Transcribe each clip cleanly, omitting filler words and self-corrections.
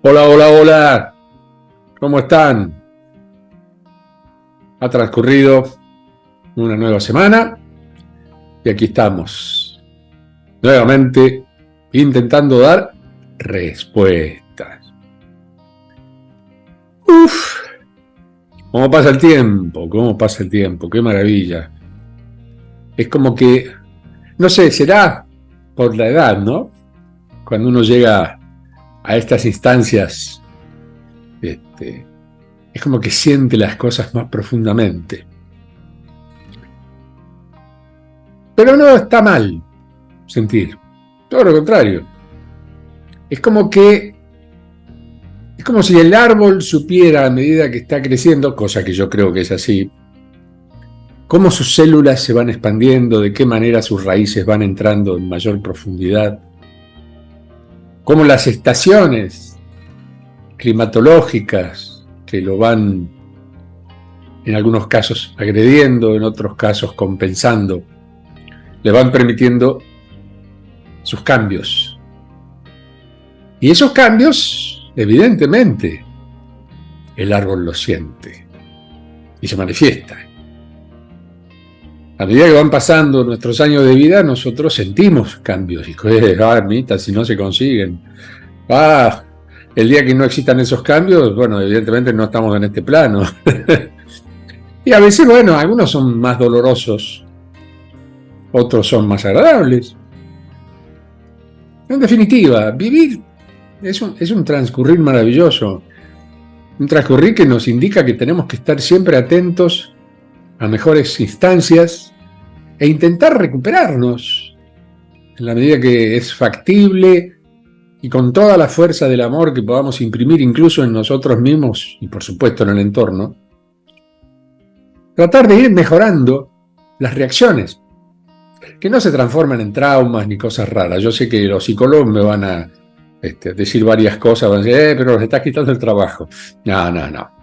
Hola, hola, hola. ¿Cómo están? Ha transcurrido una nueva semana y aquí estamos, nuevamente intentando dar respuestas. Uf, ¿cómo pasa el tiempo? ¿Cómo pasa el tiempo? ¡Qué maravilla! Es como que, no sé, será por la edad, ¿no? Cuando uno llega a estas instancias, es como que siente las cosas más profundamente. Pero no está mal sentir, todo lo contrario. Es como si el árbol supiera a medida que está creciendo, cosa que yo creo que es así, cómo sus células se van expandiendo, de qué manera sus raíces van entrando en mayor profundidad, cómo las estaciones climatológicas que lo van, en algunos casos, agrediendo, en otros casos compensando, le van permitiendo sus cambios. Y esos cambios, evidentemente, el árbol los siente y se manifiesta. A medida que van pasando nuestros años de vida, nosotros sentimos cambios. Y mita, si no se consiguen. El día que no existan esos cambios, bueno, evidentemente no estamos en este plano. Y a veces, bueno, algunos son más dolorosos, otros son más agradables. En definitiva, vivir es un transcurrir maravilloso. Un transcurrir que nos indica que tenemos que estar siempre atentos a mejores instancias e intentar recuperarnos en la medida que es factible y con toda la fuerza del amor que podamos imprimir incluso en nosotros mismos y por supuesto en el entorno. Tratar de ir mejorando las reacciones, que no se transforman en traumas ni cosas raras. Yo sé que los psicólogos me van a decir varias cosas, van a decir, pero nos estás quitando el trabajo. No.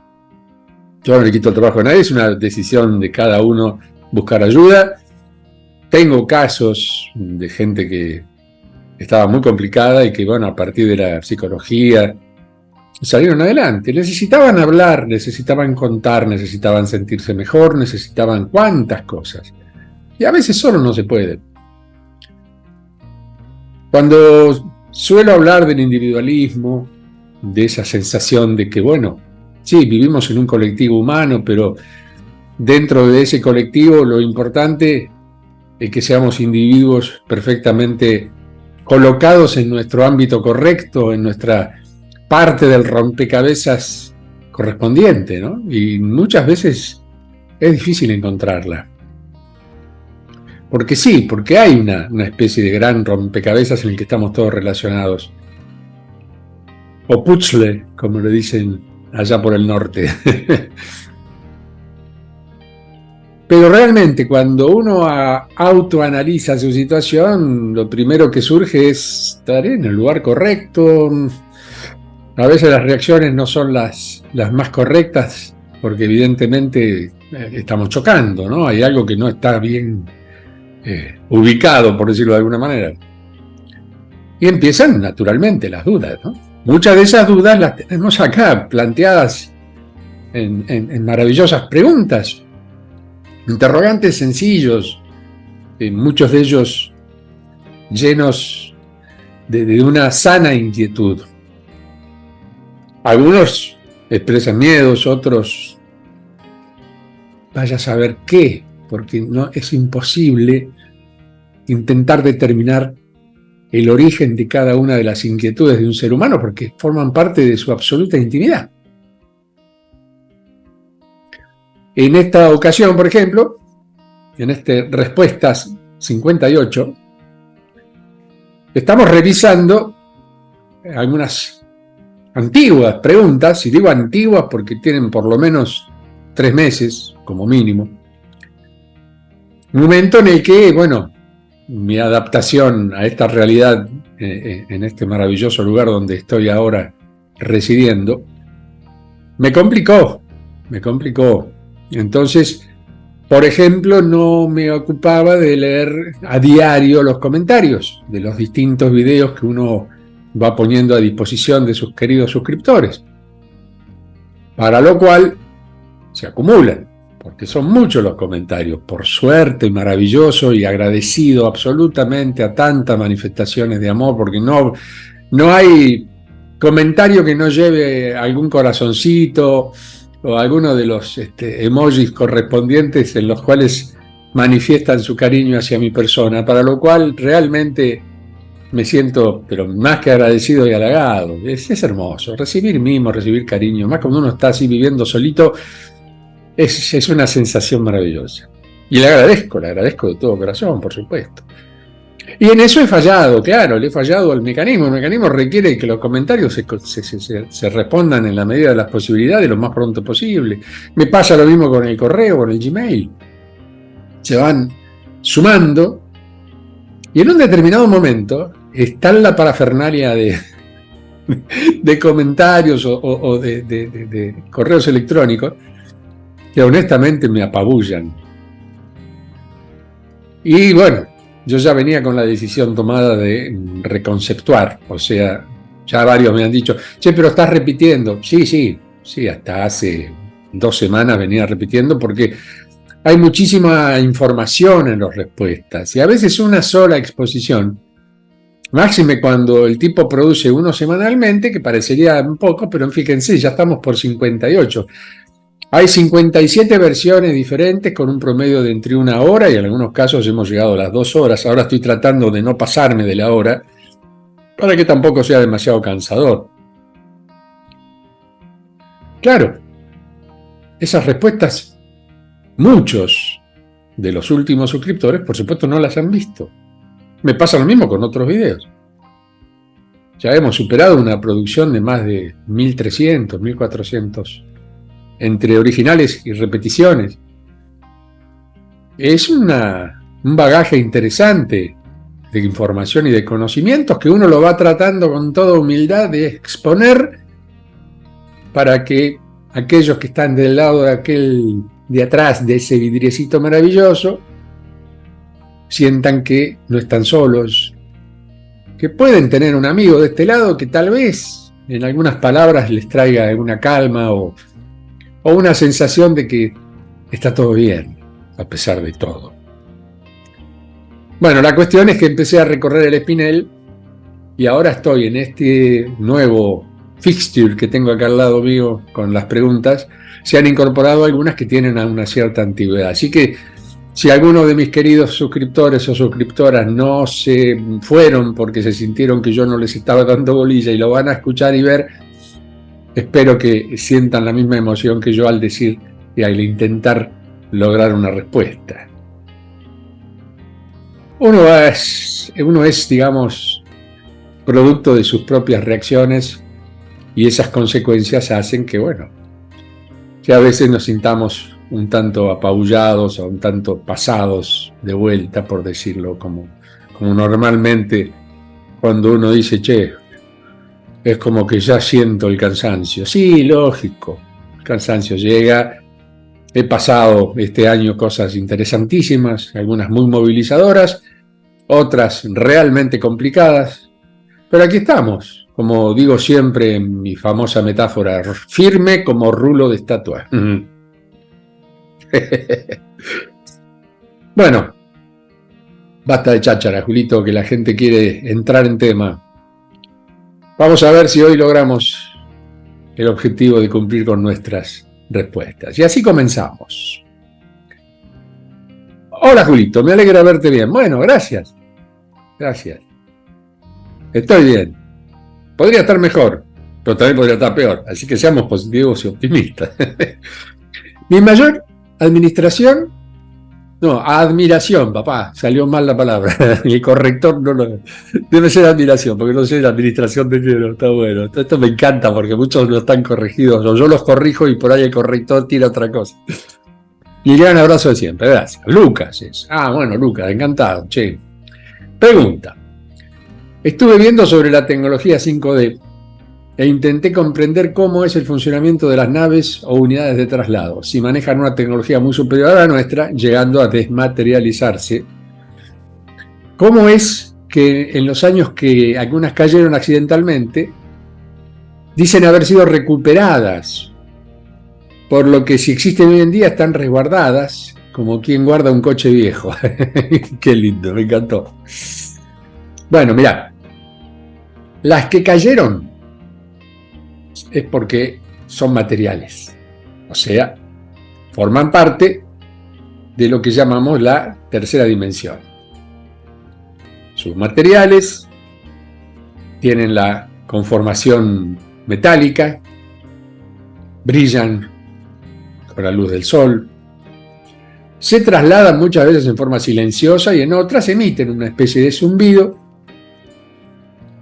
Yo no le quito el trabajo a nadie, es una decisión de cada uno buscar ayuda. Tengo casos de gente que estaba muy complicada y que, bueno, a partir de la psicología salieron adelante. Necesitaban hablar, necesitaban contar, necesitaban sentirse mejor, necesitaban cuantas cosas. Y a veces solo no se puede. Cuando suelo hablar del individualismo, de esa sensación de que, bueno, sí, vivimos en un colectivo humano, pero dentro de ese colectivo lo importante es que seamos individuos perfectamente colocados en nuestro ámbito correcto, en nuestra parte del rompecabezas correspondiente, ¿no? Y muchas veces es difícil encontrarla. Porque sí, porque hay una especie de gran rompecabezas en el que estamos todos relacionados. O puzzle, como le dicen allá por el norte. Pero realmente cuando uno autoanaliza su situación, lo primero que surge es estar en el lugar correcto. A veces las reacciones no son las más correctas, porque evidentemente estamos chocando, ¿no? Hay algo que no está bien ubicado, por decirlo de alguna manera. Y empiezan naturalmente las dudas, ¿no? Muchas de esas dudas las tenemos acá planteadas en maravillosas preguntas. Interrogantes sencillos, muchos de ellos llenos de una sana inquietud. Algunos expresan miedos, otros vaya a saber qué, porque no es imposible intentar determinar el origen de cada una de las inquietudes de un ser humano, porque forman parte de su absoluta intimidad. En esta ocasión, por ejemplo, en Respuestas 58, estamos revisando algunas antiguas preguntas, y digo antiguas porque tienen por lo menos 3 meses, como mínimo. Un momento en el que, bueno, mi adaptación a esta realidad en este maravilloso lugar donde estoy ahora residiendo, me complicó. Entonces, por ejemplo, no me ocupaba de leer a diario los comentarios de los distintos videos que uno va poniendo a disposición de sus queridos suscriptores, para lo cual se acumulan, porque son muchos los comentarios. Por suerte, maravilloso y agradecido absolutamente a tantas manifestaciones de amor, porque no hay comentario que no lleve algún corazoncito o alguno de los emojis correspondientes en los cuales manifiestan su cariño hacia mi persona, para lo cual realmente me siento, pero más que agradecido y halagado. Es hermoso, recibir mimo, recibir cariño, más cuando uno está así viviendo solito, es una sensación maravillosa. Y le agradezco de todo corazón, por supuesto. Y en eso he fallado, claro, le he fallado al mecanismo. El mecanismo requiere que los comentarios se respondan en la medida de las posibilidades lo más pronto posible. Me pasa lo mismo con el correo, con el Gmail. Se van sumando y en un determinado momento está en la parafernalia de comentarios o de correos electrónicos que honestamente me apabullan. Y bueno, yo ya venía con la decisión tomada de reconceptuar, o sea, ya varios me han dicho, che, pero estás repitiendo. Sí, hasta hace 2 semanas venía repitiendo porque hay muchísima información en las respuestas y a veces una sola exposición, máxime cuando el tipo produce uno semanalmente, que parecería un poco, pero fíjense, ya estamos por 58. Hay 57 versiones diferentes con un promedio de entre 1 hora y en algunos casos hemos llegado a las 2 horas. Ahora estoy tratando de no pasarme de la hora para que tampoco sea demasiado cansador. Claro, esas respuestas, muchos de los últimos suscriptores, por supuesto, no las han visto. Me pasa lo mismo con otros videos. Ya hemos superado una producción de más de 1.300, 1.400 entre originales y repeticiones. Es un bagaje interesante de información y de conocimientos que uno lo va tratando con toda humildad de exponer para que aquellos que están del lado de atrás de ese vidriecito maravilloso sientan que no están solos, que pueden tener un amigo de este lado que tal vez en algunas palabras les traiga alguna calma o una sensación de que está todo bien, a pesar de todo. Bueno, la cuestión es que empecé a recorrer el espinel y ahora estoy en este nuevo fixture que tengo acá al lado mío con las preguntas. Se han incorporado algunas que tienen una cierta antigüedad. Así que si alguno de mis queridos suscriptores o suscriptoras no se fueron porque se sintieron que yo no les estaba dando bolilla y lo van a escuchar y ver, espero que sientan la misma emoción que yo al decir y al intentar lograr una respuesta. Uno es, digamos, producto de sus propias reacciones y esas consecuencias hacen que, bueno, que a veces nos sintamos un tanto apabullados o un tanto pasados de vuelta, por decirlo, como normalmente cuando uno dice, che, es como que ya siento el cansancio. Sí, lógico, el cansancio llega. He pasado este año cosas interesantísimas, algunas muy movilizadoras, otras realmente complicadas, pero aquí estamos, como digo siempre en mi famosa metáfora, firme como rulo de estatua. Bueno, basta de cháchara, Julito, que la gente quiere entrar en tema. Vamos a ver si hoy logramos el objetivo de cumplir con nuestras respuestas. Y así comenzamos. Hola, Julito, me alegra verte bien. Bueno, gracias. Gracias. Estoy bien. Podría estar mejor, pero también podría estar peor. Así que seamos positivos y optimistas. Mi mayor admiración, papá, salió mal la palabra. El corrector no lo... Debe ser admiración, porque no sé de administración de dinero. Está bueno. Esto me encanta porque muchos no están corregidos. O yo los corrijo y por ahí el corrector tira otra cosa. Y gran abrazo de siempre. Gracias. Lucas es. Bueno, Lucas, encantado. Che. Pregunta. Estuve viendo sobre la tecnología 5D e intenté comprender cómo es el funcionamiento de las naves o unidades de traslado, si manejan una tecnología muy superior a la nuestra, llegando a desmaterializarse. ¿Cómo es que en los años que algunas cayeron accidentalmente, dicen haber sido recuperadas, por lo que si existen hoy en día están resguardadas, como quien guarda un coche viejo. Qué lindo, me encantó. Bueno, mirá, las que cayeron es porque son materiales, o sea, forman parte de lo que llamamos la tercera dimensión. Sus materiales tienen la conformación metálica, brillan con la luz del sol, se trasladan muchas veces en forma silenciosa y en otras emiten una especie de zumbido.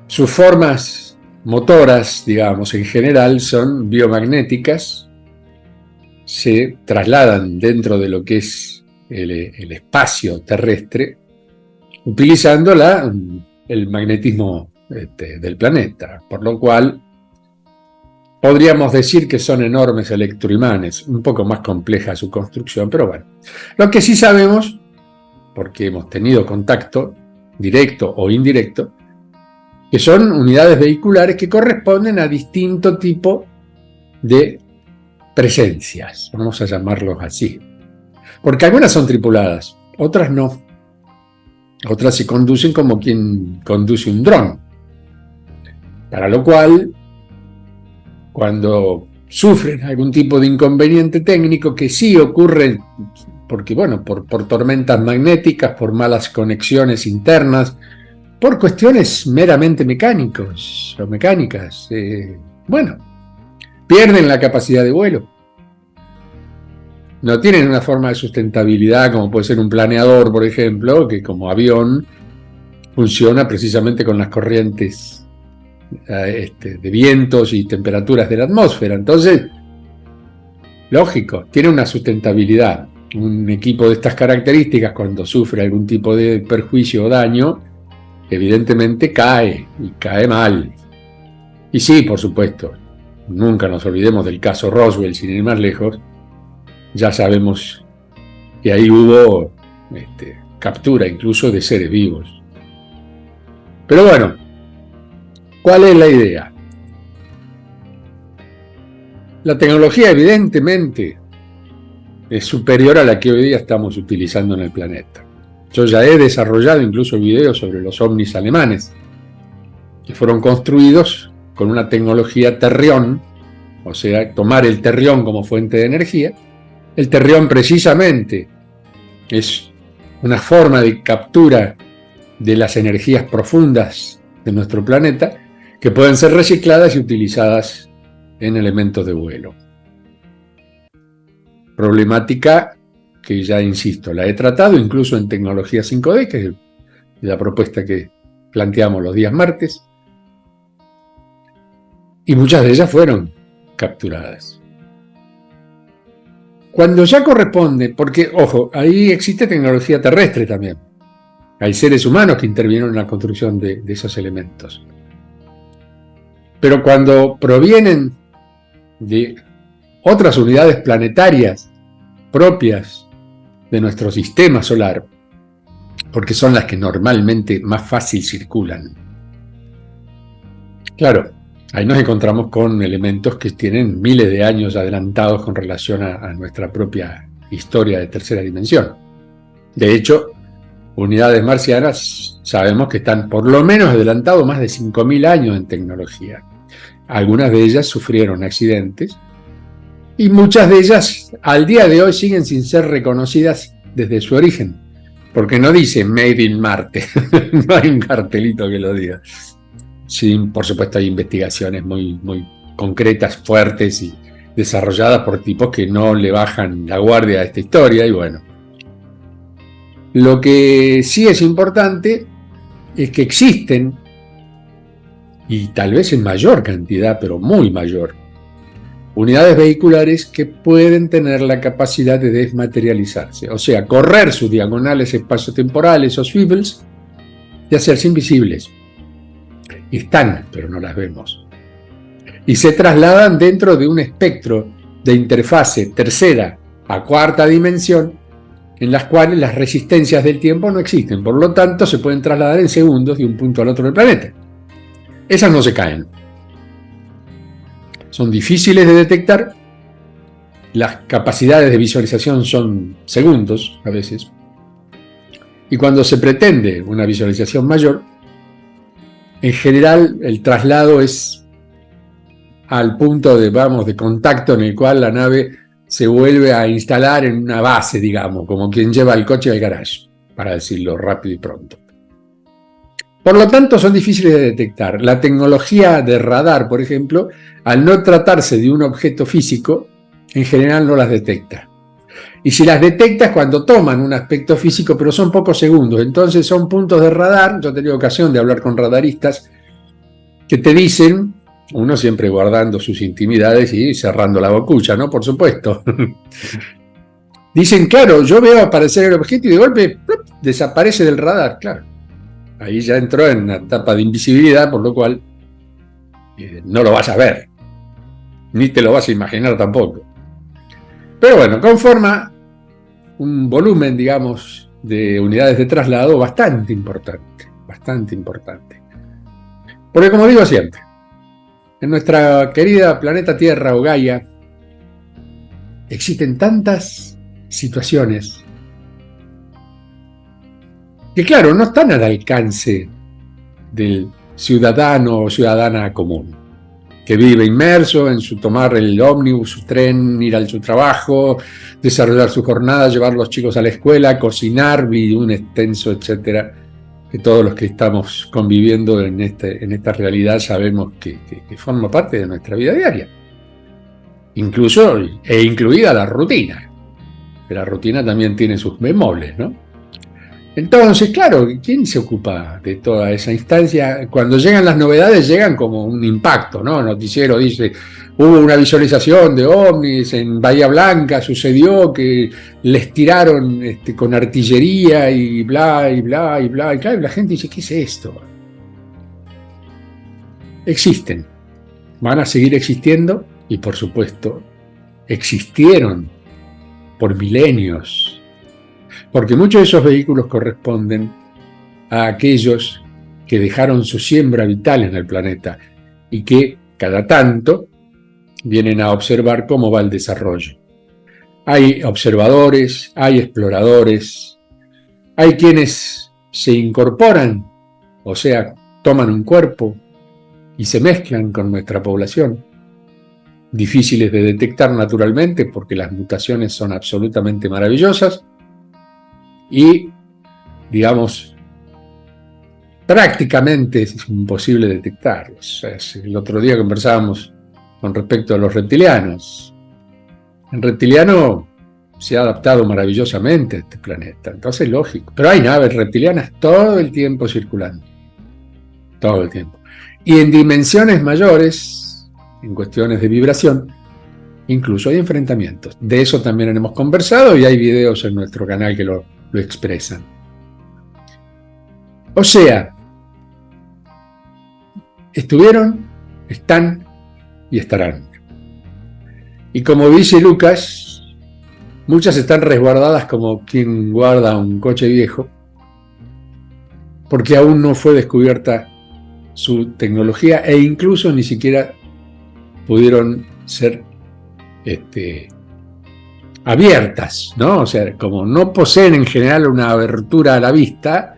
Sus formas motoras, digamos, en general son biomagnéticas, se trasladan dentro de lo que es el espacio terrestre, utilizando el magnetismo del planeta, por lo cual podríamos decir que son enormes electroimanes, un poco más compleja su construcción, pero bueno. Lo que sí sabemos, porque hemos tenido contacto directo o indirecto, que son unidades vehiculares que corresponden a distinto tipo de presencias, vamos a llamarlos así. Porque algunas son tripuladas, otras no. Otras se conducen como quien conduce un dron. Para lo cual, cuando sufren algún tipo de inconveniente técnico, que sí ocurre porque, bueno, por tormentas magnéticas, por malas conexiones internas, por cuestiones meramente mecánicas, bueno, pierden la capacidad de vuelo. No tienen una forma de sustentabilidad como puede ser un planeador, por ejemplo, que como avión funciona precisamente con las corrientes de vientos y temperaturas de la atmósfera. Entonces, lógico, tiene una sustentabilidad. Un equipo de estas características, cuando sufre algún tipo de perjuicio o daño, evidentemente cae, y cae mal. Y sí, por supuesto, nunca nos olvidemos del caso Roswell, sin ir más lejos. Ya sabemos que ahí hubo captura incluso de seres vivos. Pero bueno, ¿cuál es la idea? La tecnología evidentemente es superior a la que hoy día estamos utilizando en el planeta. Yo ya he desarrollado incluso videos sobre los ovnis alemanes, que fueron construidos con una tecnología terrión, o sea, tomar el terrión como fuente de energía. El terrión precisamente es una forma de captura de las energías profundas de nuestro planeta que pueden ser recicladas y utilizadas en elementos de vuelo. Problemática que ya insisto, la he tratado incluso en tecnología 5D, que es la propuesta que planteamos los días martes, y muchas de ellas fueron capturadas. Cuando ya corresponde, porque, ojo, ahí existe tecnología terrestre también. Hay seres humanos que intervienen en la construcción de esos elementos. Pero cuando provienen de otras unidades planetarias propias de nuestro sistema solar, porque son las que normalmente más fácil circulan. Claro, ahí nos encontramos con elementos que tienen miles de años adelantados con relación a nuestra propia historia de tercera dimensión. De hecho, unidades marcianas sabemos que están por lo menos adelantados más de 5.000 años en tecnología. Algunas de ellas sufrieron accidentes y muchas de ellas al día de hoy siguen sin ser reconocidas desde su origen, porque no dice Made in Marte, no hay un cartelito que lo diga. Sí, por supuesto hay investigaciones muy concretas, fuertes y desarrolladas por tipos que no le bajan la guardia a esta historia, y bueno. Lo que sí es importante es que existen, y tal vez en mayor cantidad, pero muy mayor, unidades vehiculares que pueden tener la capacidad de desmaterializarse, o sea, correr sus diagonales espaciotemporales o swivels y hacerse invisibles. Están, pero no las vemos. Y se trasladan dentro de un espectro de interfase tercera a cuarta dimensión en las cuales las resistencias del tiempo no existen, por lo tanto se pueden trasladar en segundos de un punto al otro del planeta. Esas no se caen. Son difíciles de detectar, las capacidades de visualización son segundos a veces, y cuando se pretende una visualización mayor, en general el traslado es al punto de contacto en el cual la nave se vuelve a instalar en una base, digamos, como quien lleva el coche al garage, para decirlo rápido y pronto. Por lo tanto, son difíciles de detectar. La tecnología de radar, por ejemplo, al no tratarse de un objeto físico, en general no las detecta. Y si las detecta es cuando toman un aspecto físico, pero son pocos segundos. Entonces son puntos de radar. Yo he tenido ocasión de hablar con radaristas que te dicen, uno siempre guardando sus intimidades y cerrando la bocucha, ¿no? Por supuesto. Dicen, claro, yo veo aparecer el objeto y de golpe ¡plup!, desaparece del radar, claro. Ahí ya entró en una etapa de invisibilidad, por lo cual no lo vas a ver, ni te lo vas a imaginar tampoco. Pero bueno, conforma un volumen, digamos, de unidades de traslado bastante importante, bastante importante. Porque como digo siempre, en nuestra querida planeta Tierra o Gaia existen tantas situaciones que claro, no están al alcance del ciudadano o ciudadana común, que vive inmerso en su tomar el ómnibus, su tren, ir a su trabajo, desarrollar su jornada, llevar a los chicos a la escuela, cocinar, y un extenso etcétera, que todos los que estamos conviviendo en esta realidad sabemos que forma parte de nuestra vida diaria. Incluso, e incluida la rutina. Que la rutina también tiene sus bemoles, ¿no? Entonces, claro, ¿quién se ocupa de toda esa instancia? Cuando llegan las novedades, llegan como un impacto, ¿no? El noticiero dice, hubo una visualización de ovnis en Bahía Blanca, sucedió que les tiraron con artillería y bla, y bla, y bla. Y claro, la gente dice, ¿qué es esto? Existen, van a seguir existiendo y, por supuesto, existieron por milenios. Porque muchos de esos vehículos corresponden a aquellos que dejaron su siembra vital en el planeta y que cada tanto vienen a observar cómo va el desarrollo. Hay observadores, hay exploradores, hay quienes se incorporan, o sea, toman un cuerpo y se mezclan con nuestra población. Difíciles de detectar naturalmente porque las mutaciones son absolutamente maravillosas y, digamos, prácticamente es imposible detectarlos. El otro día conversábamos con respecto a los reptilianos. El reptiliano se ha adaptado maravillosamente a este planeta, entonces es lógico. Pero hay naves reptilianas todo el tiempo circulando, todo el tiempo. Y en dimensiones mayores, en cuestiones de vibración, incluso hay enfrentamientos. De eso también hemos conversado y hay videos en nuestro canal que lo expresan. O sea, estuvieron, están y estarán. Y como dice Lucas, muchas están resguardadas como quien guarda un coche viejo, porque aún no fue descubierta su tecnología e incluso ni siquiera pudieron ser abiertas, ¿no? O sea, como no poseen en general una abertura a la vista,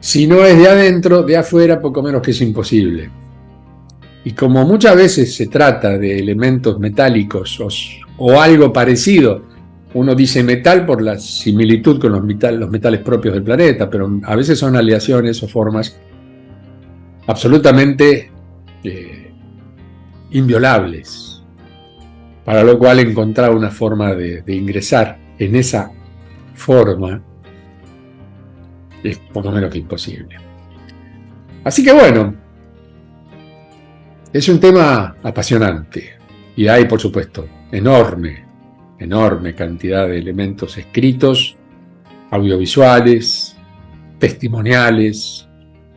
si no es de adentro, de afuera, poco menos que es imposible. Y como muchas veces se trata de elementos metálicos o algo parecido, uno dice metal por la similitud con los metales propios del planeta, pero a veces son aleaciones o formas absolutamente inviolables, para lo cual encontrar una forma de ingresar en esa forma es poco menos que imposible. Así que bueno, es un tema apasionante y hay, por supuesto, enorme cantidad de elementos escritos, audiovisuales, testimoniales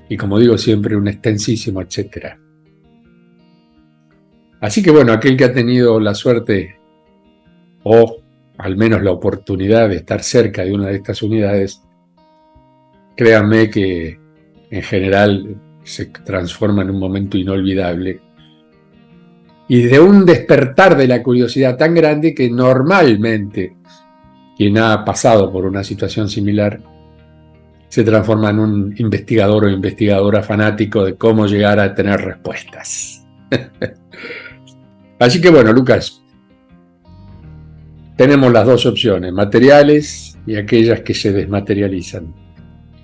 y, como digo siempre, un extensísimo etcétera. Así que bueno, aquel que ha tenido la suerte o al menos la oportunidad de estar cerca de una de estas unidades, créanme que en general se transforma en un momento inolvidable y de un despertar de la curiosidad tan grande que normalmente quien ha pasado por una situación similar se transforma en un investigador o investigadora fanático de cómo llegar a tener respuestas. Así que bueno, Lucas, tenemos las dos opciones, materiales y aquellas que se desmaterializan.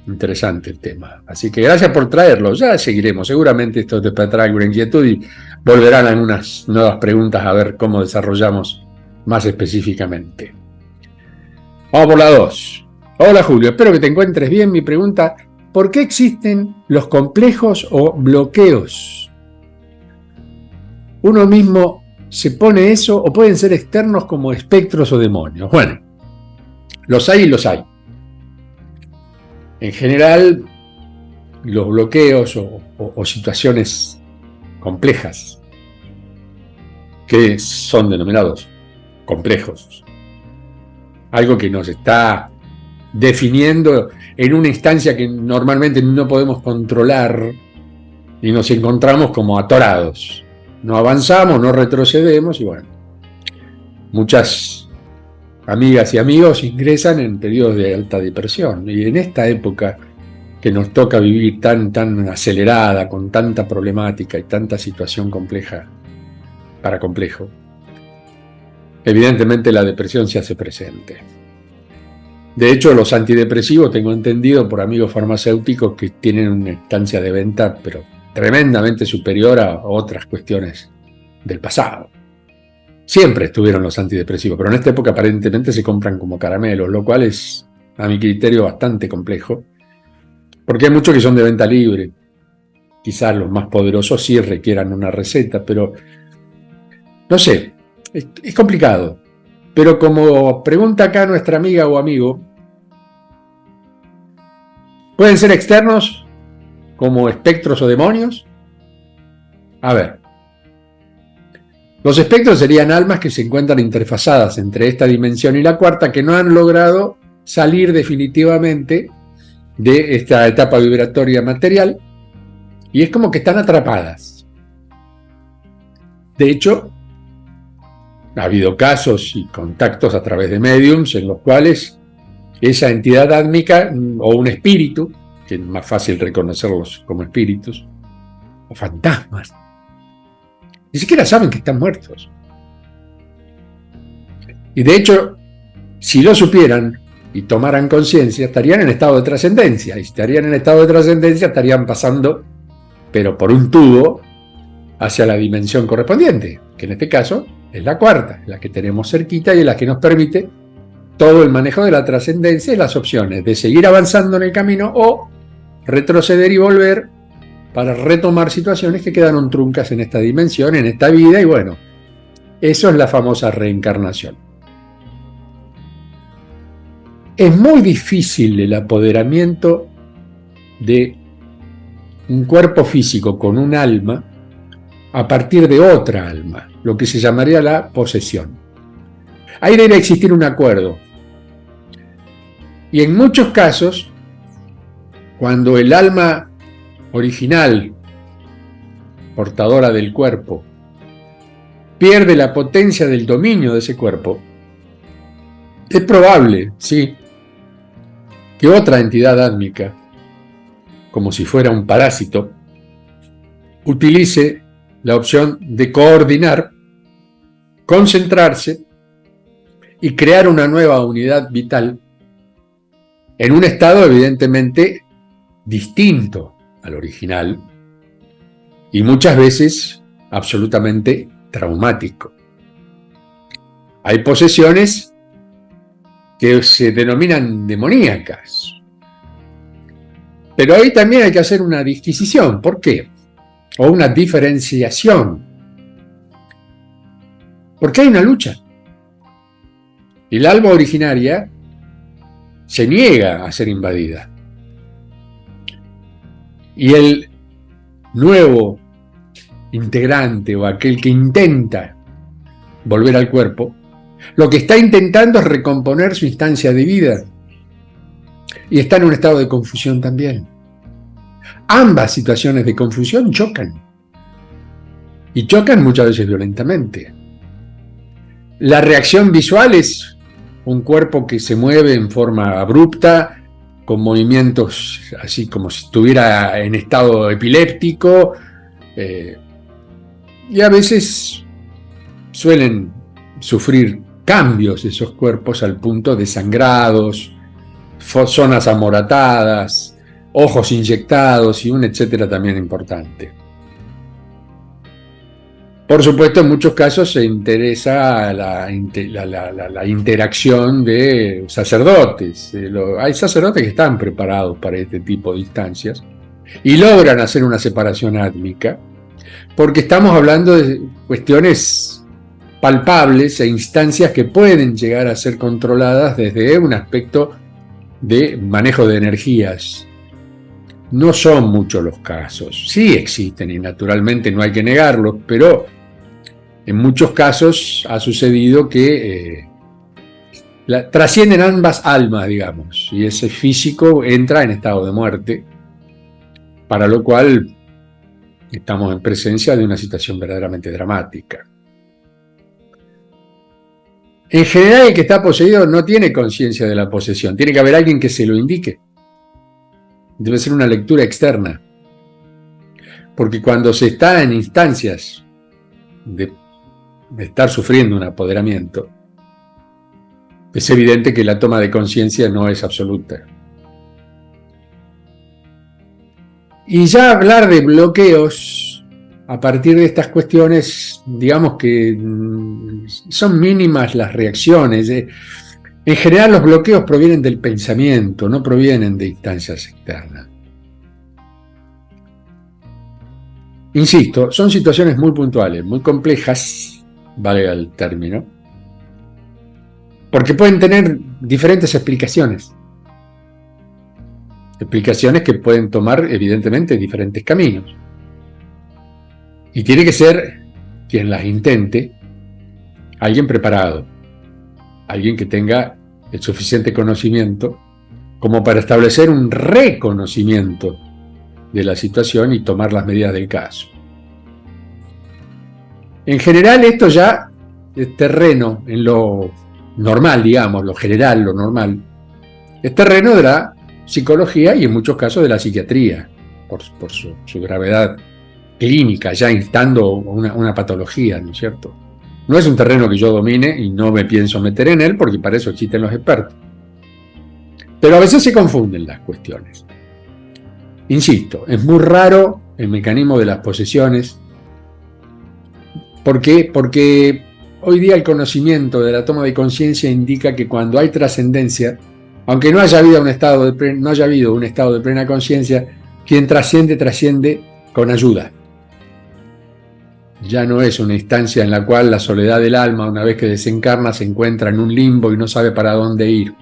Interesante el tema. Así que gracias por traerlo. Ya seguiremos. Seguramente esto te traerá alguna inquietud y volverán algunas nuevas preguntas a ver cómo desarrollamos más específicamente. Vamos por la 2. Hola Julio, espero que te encuentres bien. Mi pregunta, ¿por qué existen los complejos o bloqueos? ¿Uno mismo se pone eso o pueden ser externos como espectros o demonios? Bueno, los hay y los hay. En general, los bloqueos o situaciones complejas, que son denominados complejos, algo que nos está definiendo en una instancia que normalmente no podemos controlar y nos encontramos como atorados. No avanzamos, no retrocedemos y bueno, muchas amigas y amigos ingresan en periodos de alta depresión y en esta época que nos toca vivir tan acelerada, con tanta problemática y tanta situación compleja para complejo, evidentemente la depresión se hace presente. De hecho, los antidepresivos, tengo entendido por amigos farmacéuticos que tienen una instancia de venta, pero tremendamente superior a otras cuestiones del pasado. Siempre estuvieron los antidepresivos, pero en esta época aparentemente se compran como caramelos, lo cual es, a mi criterio, bastante complejo, porque hay muchos que son de venta libre. Quizás los más poderosos sí requieran una receta, pero no sé, es complicado. Pero como pregunta acá nuestra amiga o amigo, ¿pueden ser externos como espectros o demonios? A ver, los espectros serían almas que se encuentran interfazadas entre esta dimensión y la cuarta, que no han logrado salir definitivamente de esta etapa vibratoria material, y es como que están atrapadas. De hecho, ha habido casos y contactos a través de mediums en los cuales esa entidad átmica o un espíritu, que es más fácil reconocerlos como espíritus, o fantasmas, ni siquiera saben que están muertos. Y de hecho, si lo supieran y tomaran conciencia, estarían en estado de trascendencia. Y si estarían en estado de trascendencia, estarían pasando, pero por un tubo, hacia la dimensión correspondiente, que en este caso es la cuarta, la que tenemos cerquita y es la que nos permite todo el manejo de la trascendencia y las opciones de seguir avanzando en el camino o retroceder y volver para retomar situaciones que quedaron truncas en esta dimensión, en esta vida, y bueno, eso es la famosa reencarnación. Es muy difícil el apoderamiento de un cuerpo físico con un alma a partir de otra alma, lo que se llamaría la posesión. Ahí debe existir un acuerdo. Y en muchos casos, cuando el alma original, portadora del cuerpo, pierde la potencia del dominio de ese cuerpo, es probable, sí, que otra entidad átmica, como si fuera un parásito, utilice la opción de coordinar, concentrarse y crear una nueva unidad vital en un estado evidentemente distinto al original y muchas veces absolutamente traumático. Hay posesiones que se denominan demoníacas, pero ahí también hay que hacer una disquisición. ¿Por qué? O una diferenciación. Porque hay una lucha. Y el alma originaria se niega a ser invadida. Y el nuevo integrante o aquel que intenta volver al cuerpo Lo que está intentando es recomponer su instancia de vida y está en un estado de confusión también. Ambas situaciones de confusión chocan, y chocan muchas veces violentamente. La reacción visual es un cuerpo que se mueve en forma abrupta, con movimientos así como si estuviera en estado epiléptico, y a veces suelen sufrir cambios esos cuerpos al punto de sangrados, zonas amoratadas, ojos inyectados y un etcétera también importante. Por supuesto, en muchos casos se interesa la interacción de sacerdotes. Hay sacerdotes que están preparados para este tipo de instancias y logran hacer una separación átmica, porque estamos hablando de cuestiones palpables e instancias que pueden llegar a ser controladas desde un aspecto de manejo de energías. No son muchos los casos, sí existen y naturalmente no hay que negarlos, pero en muchos casos ha sucedido que trascienden ambas almas, digamos, y ese físico entra en estado de muerte, para lo cual estamos en presencia de una situación verdaderamente dramática. En general, el que está poseído no tiene conciencia de la posesión, tiene que haber alguien que se lo indique. Debe ser una lectura externa, porque cuando se está en instancias de estar sufriendo un apoderamiento, es evidente que la toma de conciencia no es absoluta. Y ya hablar de bloqueos a partir de estas cuestiones, digamos que son mínimas las reacciones. En general los bloqueos provienen del pensamiento, no provienen de instancias externas. Insisto, son situaciones muy puntuales, muy complejas, valga el término, porque pueden tener diferentes explicaciones. Explicaciones que pueden tomar, evidentemente, diferentes caminos. Y tiene que ser quien las intente, alguien preparado, alguien que tenga el suficiente conocimiento como para establecer un reconocimiento de la situación y tomar las medidas del caso. En general, esto ya es terreno en lo normal, digamos, lo general, lo normal, es terreno de la psicología y en muchos casos de la psiquiatría, por su gravedad clínica, ya instando una patología, ¿no es cierto? No es un terreno que yo domine y no me pienso meter en él, porque para eso existen los expertos. Pero a veces se confunden las cuestiones. Insisto, es muy raro el mecanismo de las posesiones. ¿Por qué? Porque hoy día el conocimiento de la toma de conciencia indica que cuando hay trascendencia, aunque no haya habido un estado de plena conciencia, quien trasciende con ayuda. Ya no es una instancia en la cual la soledad del alma, una vez que desencarna, se encuentra en un limbo y no sabe para dónde ir.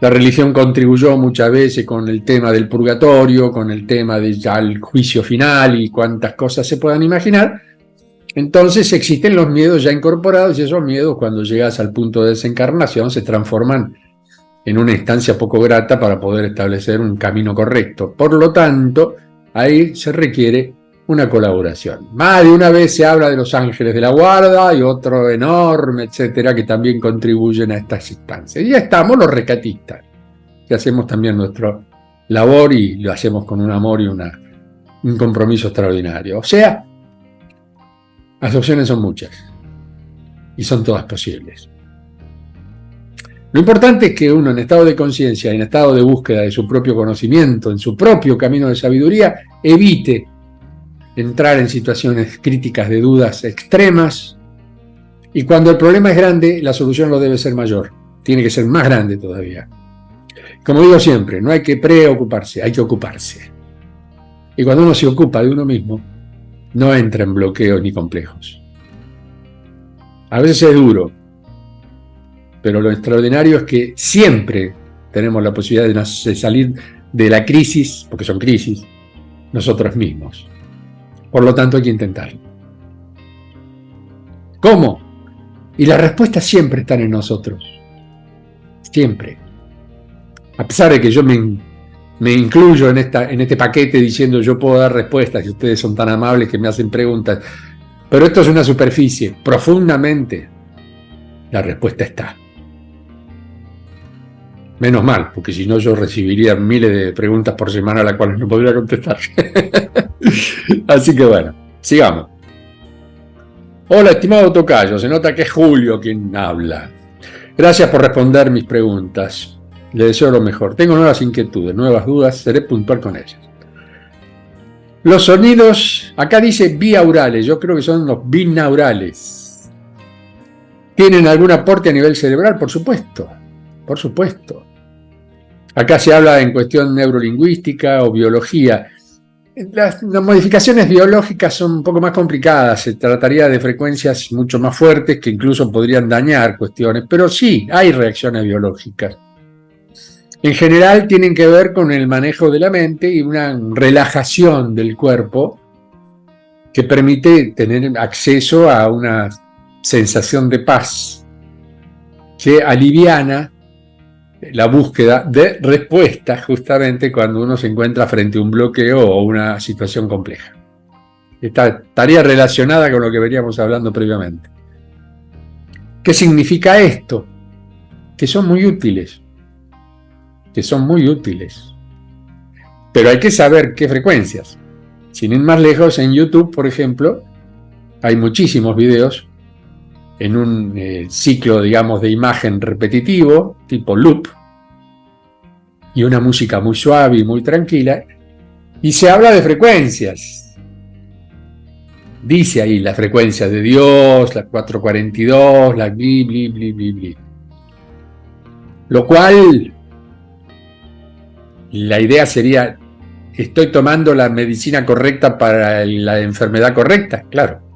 La religión contribuyó muchas veces con el tema del purgatorio, con el tema del juicio final y cuantas cosas se puedan imaginar. Entonces existen los miedos ya incorporados y esos miedos, cuando llegas al punto de desencarnación, se transforman en una instancia poco grata para poder establecer un camino correcto. Por lo tanto, ahí se requiere una colaboración. Más de una vez se habla de los ángeles de la guarda y otro enorme, etcétera, que también contribuyen a estas instancias. Y ya estamos los rescatistas, que hacemos también nuestra labor y lo hacemos con un amor y un compromiso extraordinario. O sea, las opciones son muchas y son todas posibles. Lo importante es que uno, en estado de conciencia, en estado de búsqueda de su propio conocimiento, en su propio camino de sabiduría, evite entrar en situaciones críticas de dudas extremas, y cuando el problema es grande, la solución lo debe ser mayor, tiene que ser más grande todavía. Como digo siempre, no hay que preocuparse, hay que ocuparse. Y cuando uno se ocupa de uno mismo, no entra en bloqueos ni complejos. A veces es duro, pero lo extraordinario es que siempre tenemos la posibilidad de salir de la crisis, porque son crisis, nosotros mismos. Por lo tanto, hay que intentarlo. ¿Cómo? Y las respuestas siempre están en nosotros. Siempre. A pesar de que yo me incluyo en este paquete diciendo yo puedo dar respuestas y ustedes son tan amables que me hacen preguntas. Pero esto es una superficie. Profundamente, la respuesta está. Menos mal, porque si no yo recibiría miles de preguntas por semana a las cuales no podría contestar. Así que bueno, sigamos. Hola, estimado tocayo, se nota que es Julio quien habla. Gracias por responder mis preguntas. Le deseo lo mejor. Tengo nuevas inquietudes, nuevas dudas, seré puntual con ellas. Los sonidos, acá dice biaurales, yo creo que son los binaurales. ¿Tienen algún aporte a nivel cerebral? Por supuesto, por supuesto. Acá se habla en cuestión neurolingüística o biología. Las modificaciones biológicas son un poco más complicadas, se trataría de frecuencias mucho más fuertes que incluso podrían dañar cuestiones, pero sí, hay reacciones biológicas. En general tienen que ver con el manejo de la mente y una relajación del cuerpo que permite tener acceso a una sensación de paz que aliviana la búsqueda de respuestas justamente cuando uno se encuentra frente a un bloqueo o una situación compleja. Estaría relacionada con lo que veníamos hablando previamente. ¿Qué significa esto? Que son muy útiles. Que son muy útiles. Pero hay que saber qué frecuencias. Sin ir más lejos, en YouTube, por ejemplo, hay muchísimos videos en un ciclo, digamos, de imagen repetitivo, tipo loop, y una música muy suave y muy tranquila, y se habla de frecuencias. Dice ahí la frecuencia de Dios, la 442, la bli, bli, bli, bli, bli. Lo cual, la idea sería, ¿estoy tomando la medicina correcta para la enfermedad correcta? Claro.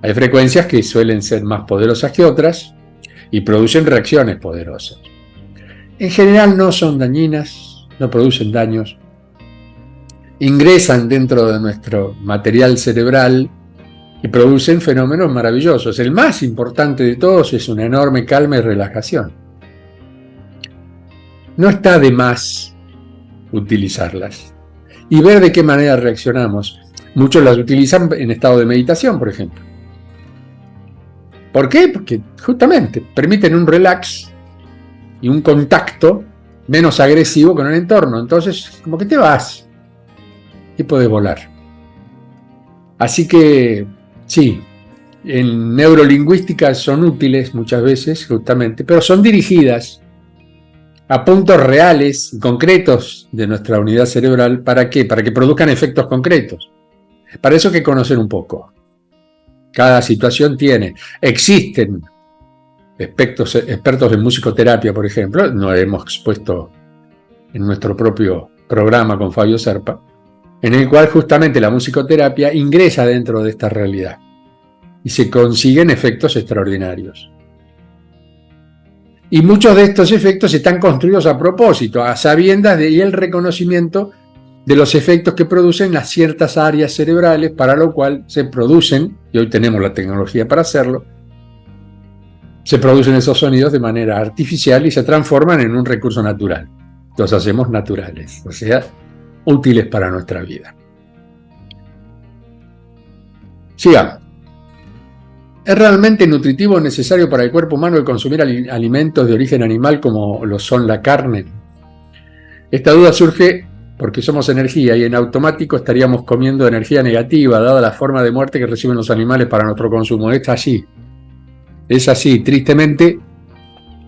Hay frecuencias que suelen ser más poderosas que otras y producen reacciones poderosas. En general no son dañinas, no producen daños, ingresan dentro de nuestro material cerebral y producen fenómenos maravillosos. El más importante de todos es una enorme calma y relajación. No está de más utilizarlas y ver de qué manera reaccionamos. Muchos las utilizan en estado de meditación, por ejemplo. ¿Por qué? Porque justamente permiten un relax y un contacto menos agresivo con el entorno. Entonces, como que te vas y puedes volar. Así que, sí, en neurolingüística son útiles muchas veces, justamente, pero son dirigidas a puntos reales y concretos de nuestra unidad cerebral. ¿Para qué? Para que produzcan efectos concretos. Para eso hay que conocer un poco. Cada situación existen expertos en musicoterapia, por ejemplo, nos hemos expuesto en nuestro propio programa con Fabio Serpa, en el cual justamente la musicoterapia ingresa dentro de esta realidad y se consiguen efectos extraordinarios. Y muchos de estos efectos están construidos a propósito, a sabiendas y el reconocimiento de los efectos que producen las ciertas áreas cerebrales, para lo cual se producen, y hoy tenemos la tecnología para hacerlo, se producen esos sonidos de manera artificial y se transforman en un recurso natural. Los hacemos naturales, o sea, útiles para nuestra vida. Sigamos. ¿Es realmente nutritivo o necesario para el cuerpo humano el consumir alimentos de origen animal como lo son la carne? Esta duda surge porque somos energía y en automático estaríamos comiendo energía negativa, dada la forma de muerte que reciben los animales para nuestro consumo. Es así. Tristemente,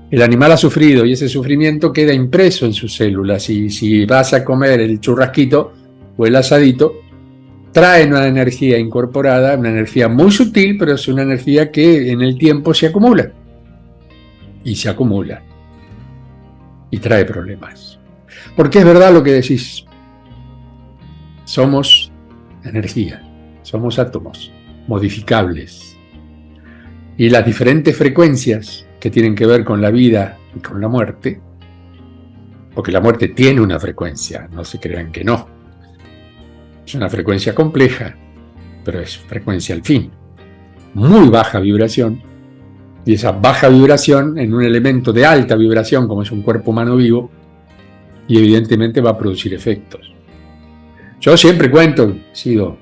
el animal ha sufrido y ese sufrimiento queda impreso en sus células. Y si vas a comer el churrasquito o el asadito, trae una energía incorporada, una energía muy sutil, pero es una energía que en el tiempo se acumula. Y se acumula. Y trae problemas. Porque es verdad lo que decís. Somos energía, somos átomos modificables. Y las diferentes frecuencias que tienen que ver con la vida y con la muerte, porque la muerte tiene una frecuencia, no se crean que no. Es una frecuencia compleja, pero es frecuencia al fin. Muy baja vibración, y esa baja vibración en un elemento de alta vibración como es un cuerpo humano vivo, y evidentemente va a producir efectos. Yo siempre cuento, he sido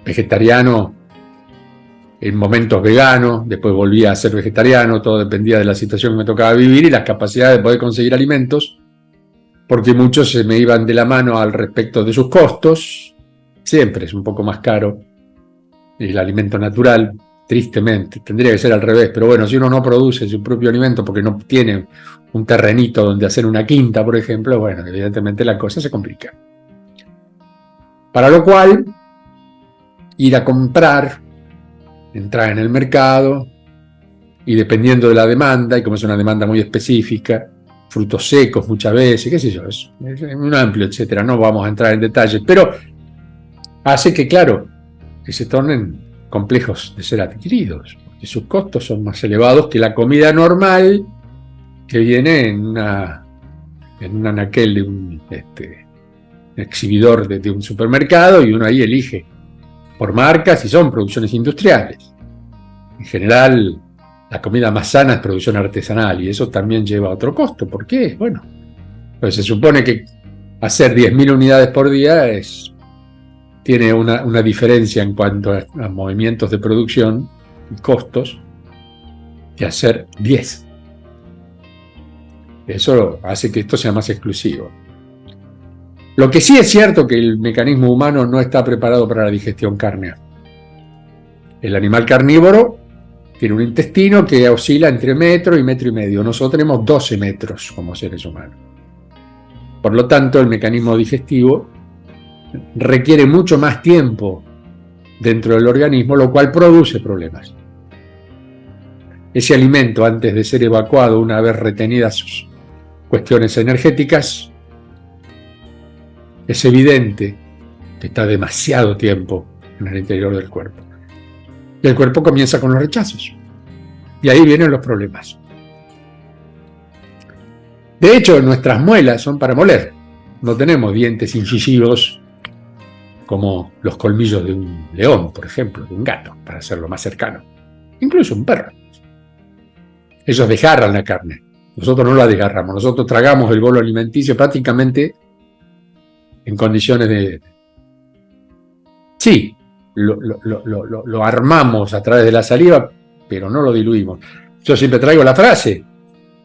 vegetariano en momentos veganos, después volví a ser vegetariano, todo dependía de la situación que me tocaba vivir y las capacidades de poder conseguir alimentos, porque muchos se me iban de la mano al respecto de sus costos. Siempre es un poco más caro el alimento natural, tristemente, tendría que ser al revés, pero bueno, si uno no produce su propio alimento porque no tiene un terrenito donde hacer una quinta, por ejemplo, bueno, evidentemente la cosa se complica. Para lo cual, ir a comprar, entrar en el mercado y dependiendo de la demanda, y como es una demanda muy específica, frutos secos muchas veces, qué sé yo, es un amplio, etcétera, no vamos a entrar en detalles, pero hace que, claro, que se tornen complejos de ser adquiridos, porque sus costos son más elevados que la comida normal que viene en un anaquel de un exhibidor de un supermercado y uno ahí elige por marcas y son producciones industriales. En general, la comida más sana es producción artesanal y eso también lleva a otro costo. ¿Por qué? Bueno, pues se supone que hacer 10.000 unidades por día tiene una diferencia en cuanto a movimientos de producción y costos que hacer 10. Eso hace que esto sea más exclusivo. Lo que sí es cierto que el mecanismo humano no está preparado para la digestión cárnea. El animal carnívoro tiene un intestino que oscila entre metro y metro y medio. Nosotros tenemos 12 metros como seres humanos. Por lo tanto, el mecanismo digestivo requiere mucho más tiempo dentro del organismo, lo cual produce problemas. Ese alimento, antes de ser evacuado, una vez retenidas sus cuestiones energéticas, es evidente que está demasiado tiempo en el interior del cuerpo. Y el cuerpo comienza con los rechazos. Y ahí vienen los problemas. De hecho, nuestras muelas son para moler. No tenemos dientes incisivos como los colmillos de un león, por ejemplo, de un gato, para hacerlo más cercano. Incluso un perro. Ellos desgarran la carne. Nosotros no la desgarramos. Nosotros tragamos el bolo alimenticio prácticamente en condiciones de... Sí, lo armamos a través de la saliva, pero no lo diluimos. Yo siempre traigo la frase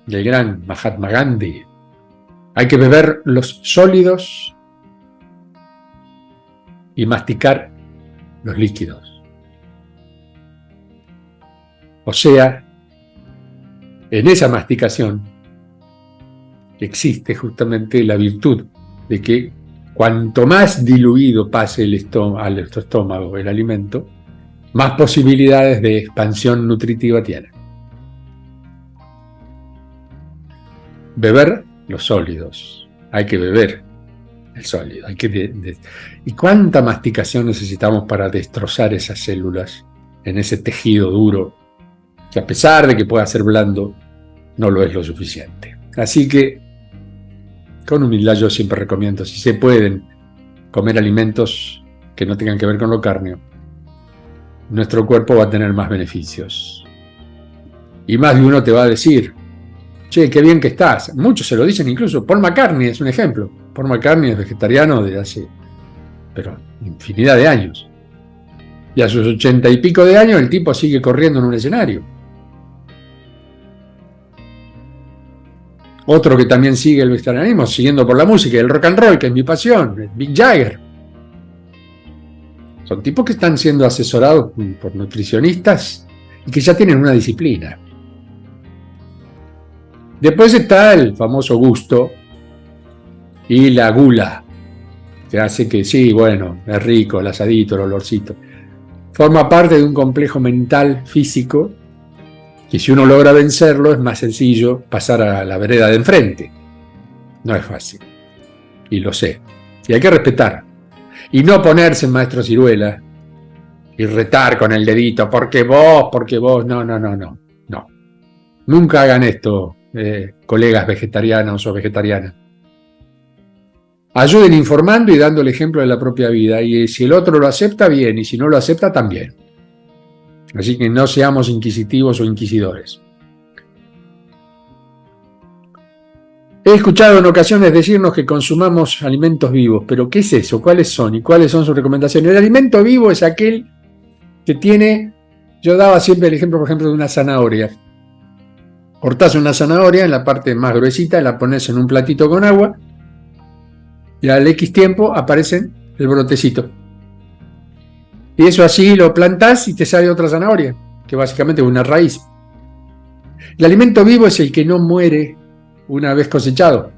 del gran Mahatma Gandhi: hay que beber los sólidos y masticar los líquidos. O sea, en esa masticación existe justamente la virtud de que cuanto más diluido pase al estómago el alimento, más posibilidades de expansión nutritiva tiene. Beber los sólidos. Hay que beber el sólido. ¿Y cuánta masticación necesitamos para destrozar esas células en ese tejido duro, que a pesar de que pueda ser blando, no lo es lo suficiente? Así que, con humildad, yo siempre recomiendo, si se pueden, comer alimentos que no tengan que ver con lo cárneo. Nuestro cuerpo va a tener más beneficios. Y más de uno te va a decir: che, qué bien que estás. Muchos se lo dicen, incluso Paul McCartney es un ejemplo. Paul McCartney es vegetariano desde hace, pero infinidad de años. Y a sus 80 y pico de años el tipo sigue corriendo en un escenario. Otro que también sigue el vegetarianismo, siguiendo por la música, el rock and roll, que es mi pasión, Mick Jagger. Son tipos que están siendo asesorados por nutricionistas y que ya tienen una disciplina. Después está el famoso gusto y la gula, que hace que sí, bueno, es rico, el asadito, el olorcito. Forma parte de un complejo mental, físico, que si uno logra vencerlo es más sencillo pasar a la vereda de enfrente. No es fácil, y lo sé. Y hay que respetar. Y no ponerse en maestro ciruela y retar con el dedito, porque vos, no. Nunca hagan esto, colegas vegetarianos o vegetarianas. Ayuden informando y dando el ejemplo de la propia vida, y si el otro lo acepta, bien, y si no lo acepta, también. Así que no seamos inquisitivos o inquisidores. He escuchado en ocasiones decirnos que consumamos alimentos vivos, pero ¿qué es eso? ¿Cuáles son? ¿Y cuáles son sus recomendaciones? El alimento vivo es aquel que tiene, yo daba siempre el ejemplo, por ejemplo, de una zanahoria. Cortás una zanahoria en la parte más gruesita, la pones en un platito con agua y al X tiempo aparece el brotecito. Y eso así lo plantás y te sale otra zanahoria, que básicamente es una raíz. El alimento vivo es el que no muere una vez cosechado.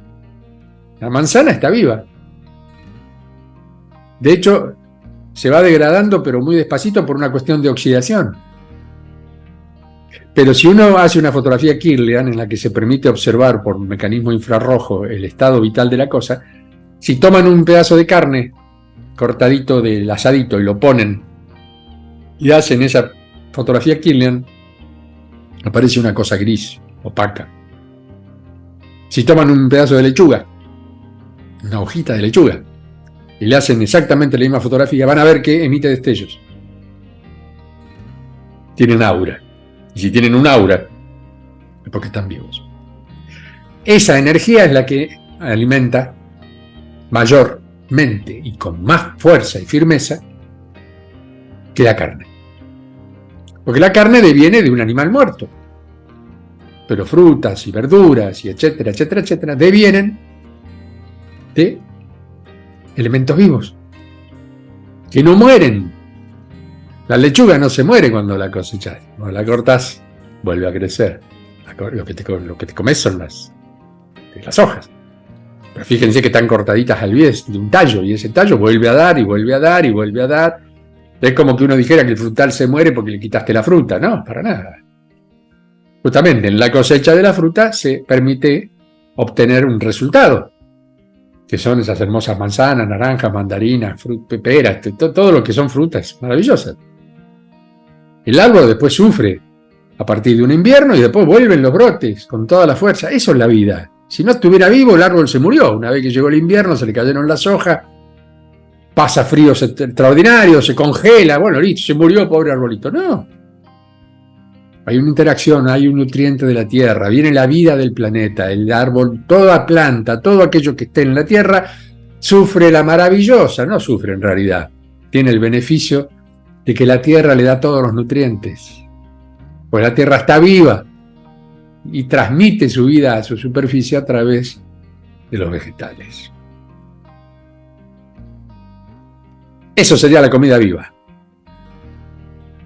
La manzana está viva. De hecho, se va degradando, pero muy despacito por una cuestión de oxidación. Pero si uno hace una fotografía Kirlian en la que se permite observar por un mecanismo infrarrojo el estado vital de la cosa, si toman un pedazo de carne cortadito del asadito y lo ponen y hacen esa fotografía Kirlian, aparece una cosa gris, opaca. Si toman un pedazo de lechuga, una hojita de lechuga, y le hacen exactamente la misma fotografía, van a ver que emite destellos. Tienen aura. Y si tienen un aura, es porque están vivos. Esa energía es la que alimenta mayormente y con más fuerza y firmeza que la carne. Porque la carne deviene de un animal muerto. Pero frutas y verduras y etcétera, etcétera, etcétera, devienen de elementos vivos que no mueren. La lechuga no se muere cuando la cosechas. Cuando la cortas, vuelve a crecer. Lo que te comes son las hojas. Pero fíjense que están cortaditas al bies de un tallo, y ese tallo vuelve a dar y vuelve a dar y vuelve a dar. Es como que uno dijera que el frutal se muere porque le quitaste la fruta. No, para nada. Justamente en la cosecha de la fruta se permite obtener un resultado, que son esas hermosas manzanas, naranjas, mandarinas, peras, todo lo que son frutas maravillosas. El árbol después sufre a partir de un invierno y después vuelven los brotes con toda la fuerza. Eso es la vida. Si no estuviera vivo, el árbol se murió. Una vez que llegó el invierno, se le cayeron las hojas, pasa fríos extraordinarios, se congela, bueno, listo, se murió, pobre arbolito. No. Hay una interacción, hay un nutriente de la tierra, viene la vida del planeta, el árbol, toda planta, todo aquello que esté en la tierra, sufre la maravillosa, no sufre en realidad, tiene el beneficio de que la tierra le da todos los nutrientes. Pues la tierra está viva y transmite su vida a su superficie a través de los vegetales. Eso sería la comida viva,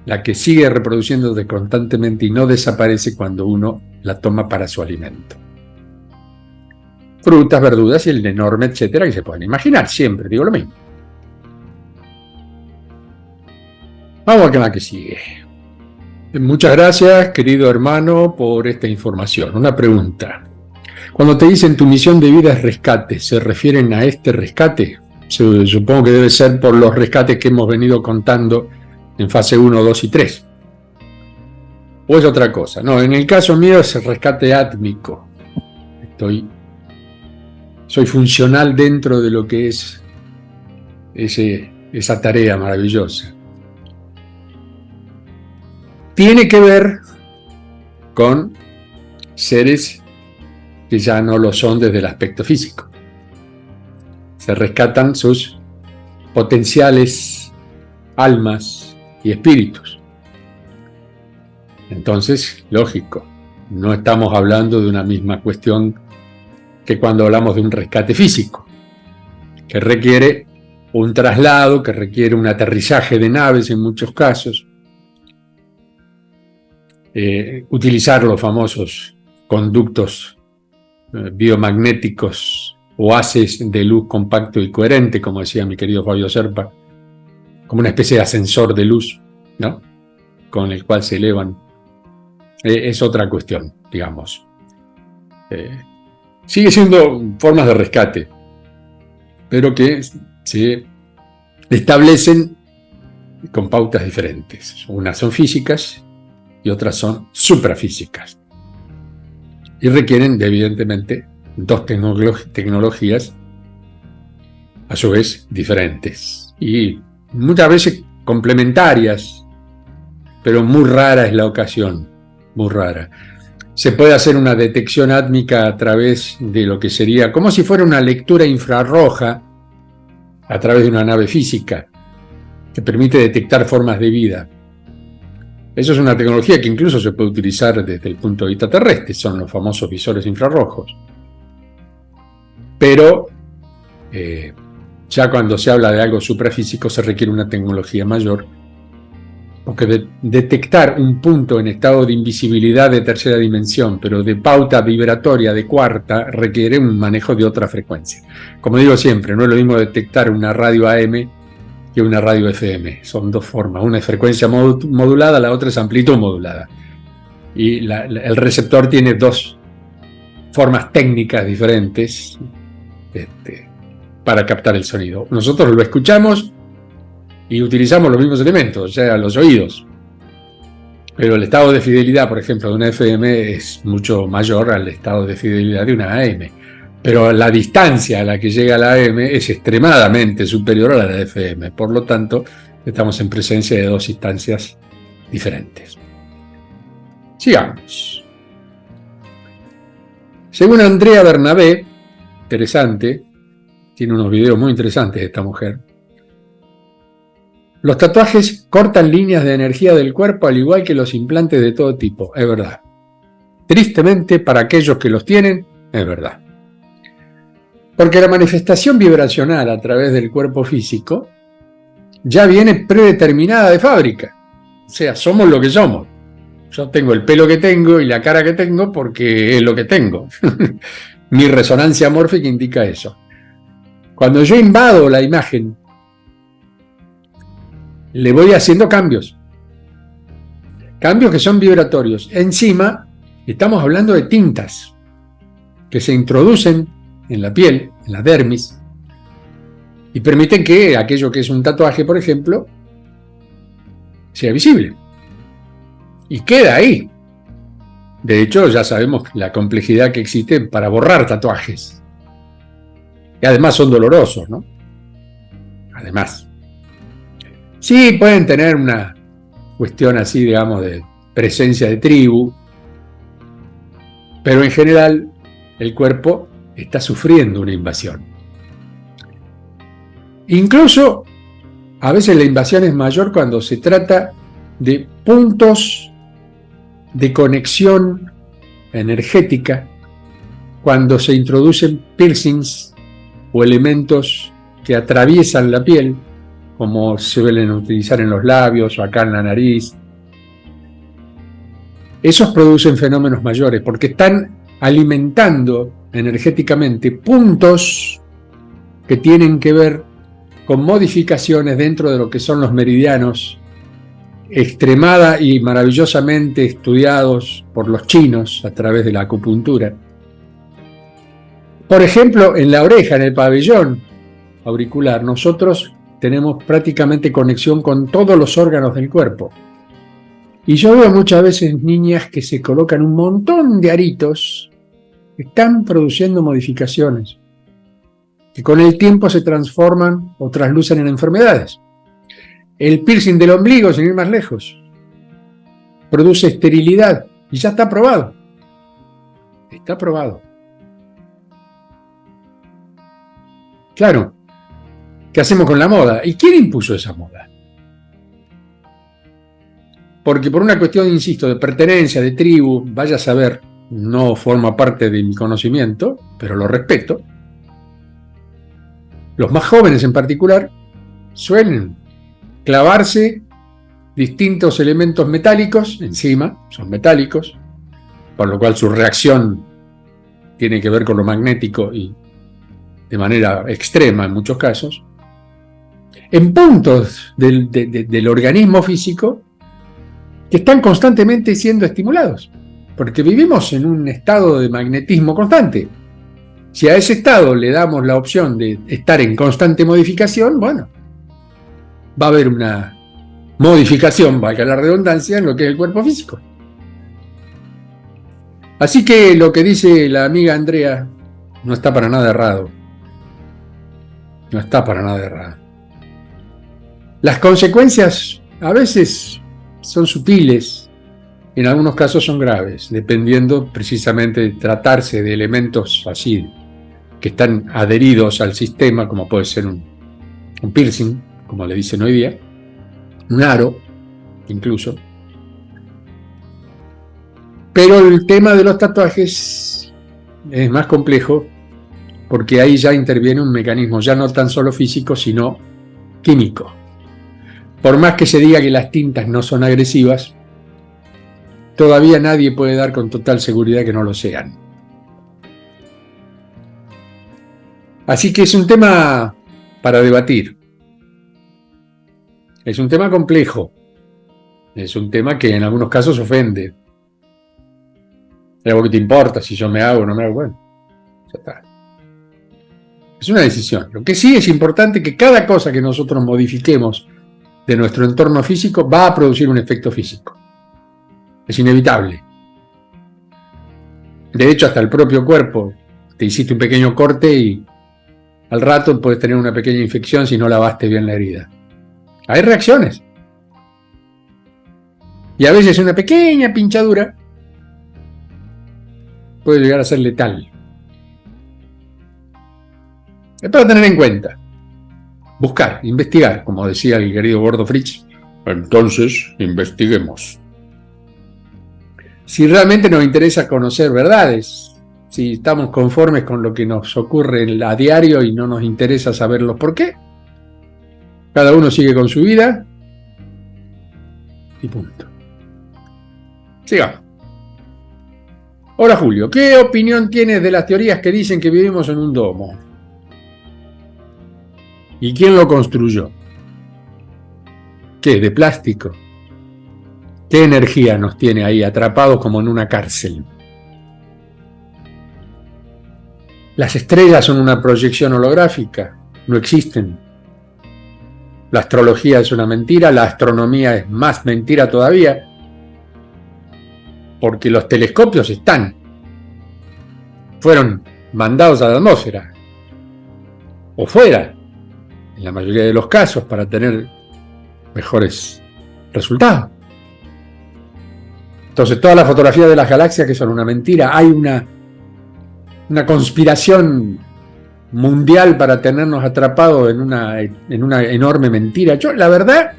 la que sigue reproduciéndose constantemente y no desaparece cuando uno la toma para su alimento. Frutas, verduras y el enorme etcétera que se pueden imaginar, siempre digo lo mismo. Vamos a la que sigue. Muchas gracias, querido hermano, por esta información. Una pregunta. Cuando te dicen tu misión de vida es rescate, ¿se refieren a este rescate? Supongo que debe ser por los rescates que hemos venido contando en fase 1, 2 y 3. ¿O es otra cosa? No, en el caso mío es el rescate átmico. Soy funcional dentro de lo que es esa tarea maravillosa. Tiene que ver con seres que ya no lo son desde el aspecto físico. Se rescatan sus potenciales almas y espíritus. Entonces, lógico, no estamos hablando de una misma cuestión que cuando hablamos de un rescate físico, que requiere un traslado, que requiere un aterrizaje de naves en muchos casos, utilizar los famosos conductos biomagnéticos o haces de luz compacto y coherente, como decía mi querido Fabio Serpa, como una especie de ascensor de luz, ¿no?, con el cual se elevan. Es otra cuestión, digamos. Sigue siendo formas de rescate, pero que se establecen con pautas diferentes. Unas son físicas y otras son suprafísicas. Y requieren, evidentemente, dos tecnologías a su vez diferentes y muchas veces complementarias, pero muy rara es la ocasión, muy rara. Se puede hacer una detección átmica a través de lo que sería, como si fuera una lectura infrarroja a través de una nave física, que permite detectar formas de vida. Eso es una tecnología que incluso se puede utilizar desde el punto de vista terrestre, son los famosos visores infrarrojos. Pero ya cuando se habla de algo suprafísico se requiere una tecnología mayor, porque detectar un punto en estado de invisibilidad de tercera dimensión, pero de pauta vibratoria de cuarta, requiere un manejo de otra frecuencia. Como digo siempre, no es lo mismo detectar una radio AM que una radio FM. Son dos formas. Una es frecuencia modulada, la otra es amplitud modulada. Y el receptor tiene dos formas técnicas diferentes para captar el sonido. Nosotros lo escuchamos y utilizamos los mismos elementos, o sea, los oídos. Pero el estado de fidelidad, por ejemplo, de una FM es mucho mayor al estado de fidelidad de una AM. Pero la distancia a la que llega la AM es extremadamente superior a la de FM. Por lo tanto, estamos en presencia de dos instancias diferentes. Sigamos. Según Andrea Bernabé, interesante, tiene unos videos muy interesantes de esta mujer. Los tatuajes cortan líneas de energía del cuerpo al igual que los implantes de todo tipo, es verdad. Tristemente, para aquellos que los tienen, es verdad. Porque la manifestación vibracional a través del cuerpo físico ya viene predeterminada de fábrica. O sea, somos lo que somos. Yo tengo el pelo que tengo y la cara que tengo porque es lo que tengo. Mi resonancia mórfica indica eso. Cuando yo invado la imagen, le voy haciendo cambios. Cambios que son vibratorios. Encima, estamos hablando de tintas que se introducen en la piel, en la dermis, y permiten que aquello que es un tatuaje, por ejemplo, sea visible. Y queda ahí. De hecho, ya sabemos la complejidad que existe para borrar tatuajes. Y además son dolorosos, ¿no? Además. Sí, pueden tener una cuestión así, digamos, de presencia de tribu, pero en general el cuerpo está sufriendo una invasión. Incluso a veces la invasión es mayor cuando se trata de puntos de conexión energética, cuando se introducen piercings o elementos que atraviesan la piel, como se suelen utilizar en los labios o acá en la nariz. Esos producen fenómenos mayores porque están alimentando energéticamente puntos que tienen que ver con modificaciones dentro de lo que son los meridianos, extremada y maravillosamente estudiados por los chinos a través de la acupuntura. Por ejemplo, en la oreja, en el pabellón auricular, nosotros tenemos prácticamente conexión con todos los órganos del cuerpo. Y yo veo muchas veces niñas que se colocan un montón de aritos que están produciendo modificaciones, que con el tiempo se transforman o traslucen en enfermedades. El piercing del ombligo, sin ir más lejos, produce esterilidad y ya está probado. Está probado. Claro, ¿qué hacemos con la moda? ¿Y quién impuso esa moda? Porque por una cuestión, insisto, de pertenencia, de tribu, vaya a saber, no forma parte de mi conocimiento, pero lo respeto. Los más jóvenes en particular suelen clavarse distintos elementos metálicos encima, son metálicos, por lo cual su reacción tiene que ver con lo magnético y de manera extrema en muchos casos, en puntos del organismo físico que están constantemente siendo estimulados, porque vivimos en un estado de magnetismo constante. Si a ese estado le damos la opción de estar en constante modificación, bueno, va a haber una modificación, valga la redundancia, en lo que es el cuerpo físico. Así que lo que dice la amiga Andrea no está para nada errado. No está para nada errado. Las consecuencias a veces son sutiles, en algunos casos son graves, dependiendo precisamente de tratarse de elementos así, que están adheridos al sistema, como puede ser un piercing, como le dicen hoy día, un aro, incluso. Pero el tema de los tatuajes es más complejo, porque ahí ya interviene un mecanismo ya no tan solo físico, sino químico. Por más que se diga que las tintas no son agresivas, todavía nadie puede dar con total seguridad que no lo sean. Así que es un tema para debatir. Es un tema complejo. Es un tema que en algunos casos ofende. ¿Es algo que te importa si yo me hago o no me hago? Bueno, ya está. Es una decisión. Lo que sí es importante es que cada cosa que nosotros modifiquemos de nuestro entorno físico va a producir un efecto físico. Es inevitable. De hecho, hasta el propio cuerpo. Te hiciste un pequeño corte y al rato puedes tener una pequeña infección si no lavaste bien la herida. Hay reacciones. Y a veces una pequeña pinchadura puede llegar a ser letal. Es para tener en cuenta. Buscar, investigar, como decía el querido Gordo Fritz. Entonces, investiguemos. Si realmente nos interesa conocer verdades, si estamos conformes con lo que nos ocurre a diario y no nos interesa saber los por qué, cada uno sigue con su vida y punto. Sigamos. Ahora, Julio, ¿qué opinión tienes de las teorías que dicen que vivimos en un domo? ¿Y quién lo construyó? ¿Qué? ¿De plástico? ¿Qué energía nos tiene ahí atrapados como en una cárcel? Las estrellas son una proyección holográfica, no existen. La astrología es una mentira, la astronomía es más mentira todavía, porque los telescopios fueron mandados a la atmósfera, o fuera, en la mayoría de los casos, para tener mejores resultados. Entonces, todas las fotografías de las galaxias que son una mentira, hay una conspiración mundial para tenernos atrapados en una enorme mentira. Yo, la verdad,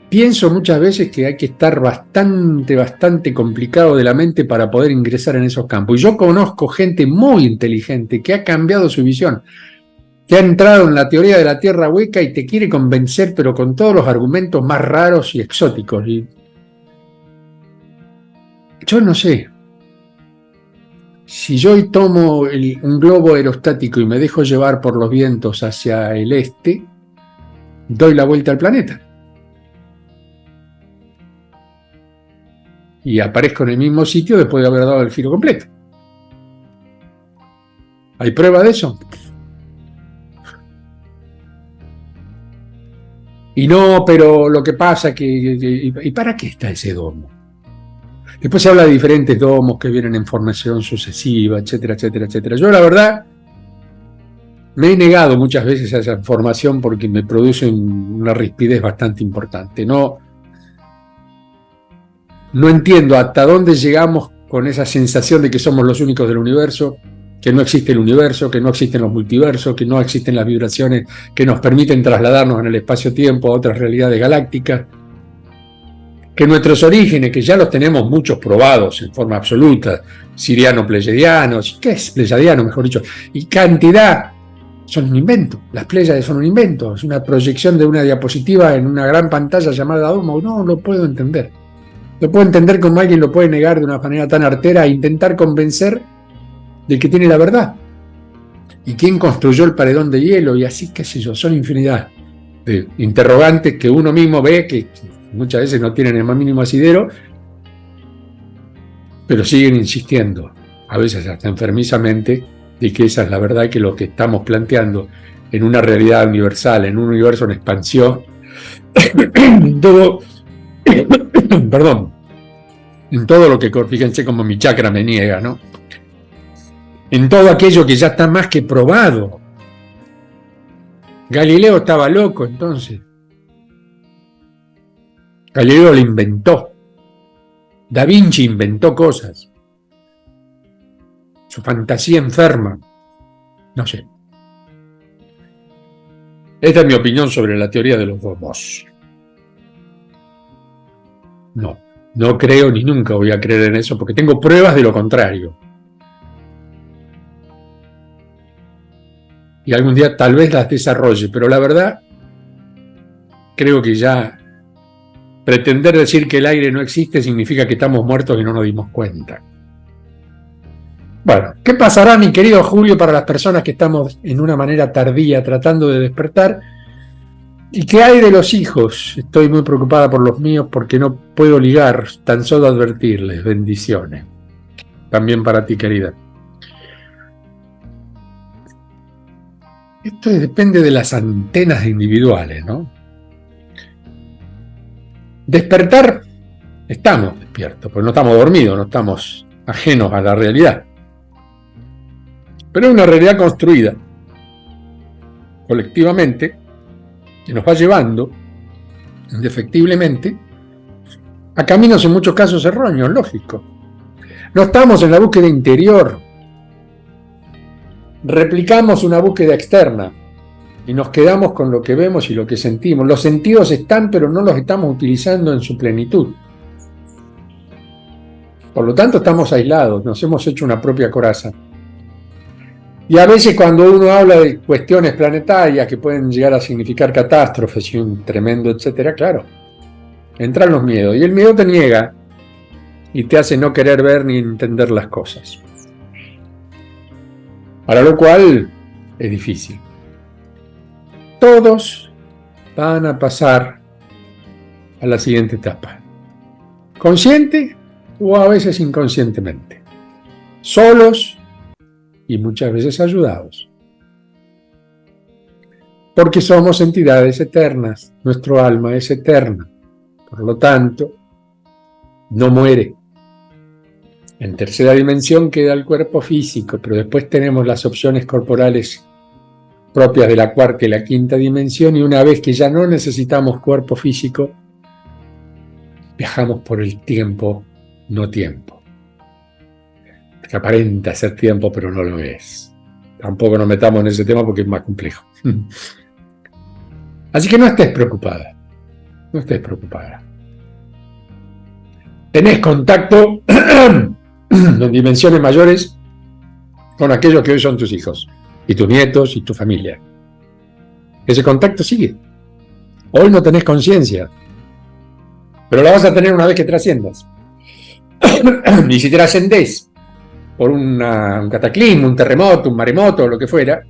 pienso muchas veces que hay que estar bastante complicado de la mente para poder ingresar en esos campos. Y yo conozco gente muy inteligente que ha cambiado su visión, que ha entrado en la teoría de la Tierra hueca y te quiere convencer, pero con todos los argumentos más raros y exóticos. Y yo no sé. Si yo tomo un globo aerostático y me dejo llevar por los vientos hacia el este, doy la vuelta al planeta. Y aparezco en el mismo sitio después de haber dado el giro completo. ¿Hay prueba de eso? Y no, pero lo que pasa es que... ¿Y para qué está ese domo? Después se habla de diferentes domos que vienen en formación sucesiva, etcétera, etcétera, etcétera. Yo, la verdad, me he negado muchas veces a esa información porque me produce una rispidez bastante importante. No entiendo hasta dónde llegamos con esa sensación de que somos los únicos del universo, que no existe el universo, que no existen los multiversos, que no existen las vibraciones que nos permiten trasladarnos en el espacio-tiempo a otras realidades galácticas, que nuestros orígenes, que ya los tenemos muchos probados en forma absoluta, siriano-pleyadianos, ¿qué es pleyadiano, mejor dicho? Y cantidad, son un invento, las Pléyades son un invento, es una proyección de una diapositiva en una gran pantalla llamada domo. No lo puedo entender. No puedo entender cómo alguien lo puede negar de una manera tan artera e intentar convencer del que tiene la verdad. ¿Y quién construyó el paredón de hielo? Y así, qué sé yo, son infinidad de interrogantes que uno mismo ve que muchas veces no tienen el más mínimo asidero, pero siguen insistiendo, a veces hasta enfermizamente, de que esa es la verdad, que lo que estamos planteando en una realidad universal, en un universo en expansión, todo, perdón, en todo lo que, fíjense como mi chakra me niega, ¿no? En todo aquello que ya está más que probado. Galileo estaba loco entonces. Galileo lo inventó. Da Vinci inventó cosas. Su fantasía enferma. No sé. Esta es mi opinión sobre la teoría de los domos. No creo ni nunca voy a creer en eso porque tengo pruebas de lo contrario. Y algún día tal vez las desarrolle, pero la verdad creo que ya pretender decir que el aire no existe significa que estamos muertos y no nos dimos cuenta. Bueno, ¿qué pasará, mi querido Julio, para las personas que estamos en una manera tardía tratando de despertar? ¿Y qué hay de los hijos? Estoy muy preocupada por los míos porque no puedo ligar, tan solo advertirles. Bendiciones. También para ti, querida. Esto depende de las antenas individuales, ¿no? Despertar, estamos despiertos, porque no estamos dormidos, no estamos ajenos a la realidad. Pero es una realidad construida colectivamente que nos va llevando, indefectiblemente, a caminos en muchos casos erróneos, lógico. No estamos en la búsqueda interior, replicamos una búsqueda externa y nos quedamos con lo que vemos y lo que sentimos. Los sentidos están, pero no los estamos utilizando en su plenitud. Por lo tanto, estamos aislados, nos hemos hecho una propia coraza. Y a veces cuando uno habla de cuestiones planetarias que pueden llegar a significar catástrofes y un tremendo etcétera, claro, entran los miedos. Y el miedo te niega y te hace no querer ver ni entender las cosas. Para lo cual es difícil. Todos van a pasar a la siguiente etapa. Consciente o a veces inconscientemente. Solos y muchas veces ayudados. Porque somos entidades eternas. Nuestro alma es eterna. Por lo tanto, no muere. En tercera dimensión queda el cuerpo físico, pero después tenemos las opciones corporales propias de la cuarta y la quinta dimensión, y una vez que ya no necesitamos cuerpo físico, viajamos por el tiempo, no tiempo. Que aparenta ser tiempo, pero no lo es. Tampoco nos metamos en ese tema porque es más complejo. Así que no estés preocupada. No estés preocupada. Tenés contacto en dimensiones mayores con aquellos que hoy son tus hijos, y tus nietos, y tu familia. Ese contacto sigue. Hoy no tenés conciencia, pero la vas a tener una vez que trasciendas. Y si trascendés por un cataclismo, un terremoto, un maremoto, lo que fuera,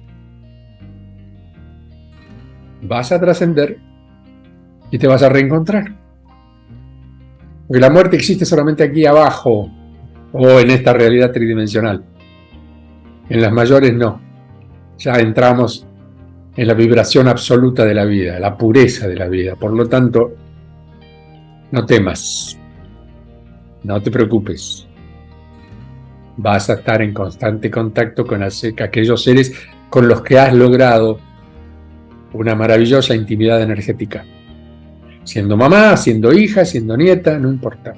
vas a trascender y te vas a reencontrar. Porque la muerte existe solamente aquí abajo, o en esta realidad tridimensional. En las mayores no. Ya entramos en la vibración absoluta de la vida, la pureza de la vida. Por lo tanto, no temas, no te preocupes. Vas a estar en constante contacto con aquellos seres con los que has logrado una maravillosa intimidad energética. Siendo mamá, siendo hija, siendo nieta, no importa.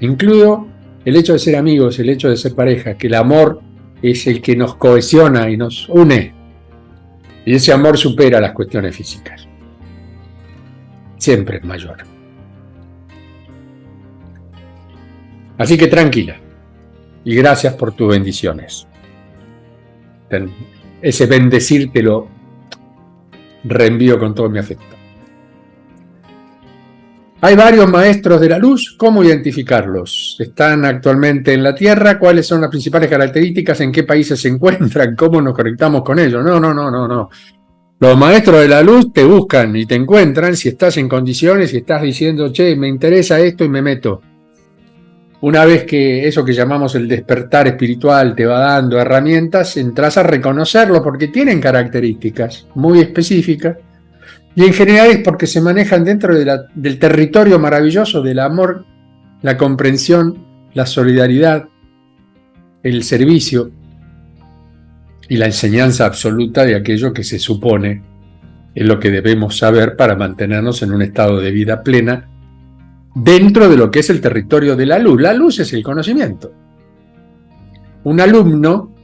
Incluyo el hecho de ser amigos, el hecho de ser pareja, que el amor es el que nos cohesiona y nos une. Y ese amor supera las cuestiones físicas. Siempre es mayor. Así que tranquila. Y gracias por tus bendiciones. Ese bendecir te lo reenvío con todo mi afecto. Hay varios maestros de la luz. ¿Cómo identificarlos? ¿Están actualmente en la Tierra? ¿Cuáles son las principales características? ¿En qué países se encuentran? ¿Cómo nos conectamos con ellos? No. Los maestros de la luz te buscan y te encuentran si estás en condiciones, si estás diciendo, che, me interesa esto y me meto. Una vez que eso que llamamos el despertar espiritual te va dando herramientas, entras a reconocerlo porque tienen características muy específicas. Y en general es porque se manejan dentro del territorio maravilloso del amor, la comprensión, la solidaridad, el servicio y la enseñanza absoluta de aquello que se supone es lo que debemos saber para mantenernos en un estado de vida plena dentro de lo que es el territorio de la luz. La luz es el conocimiento. Un alumno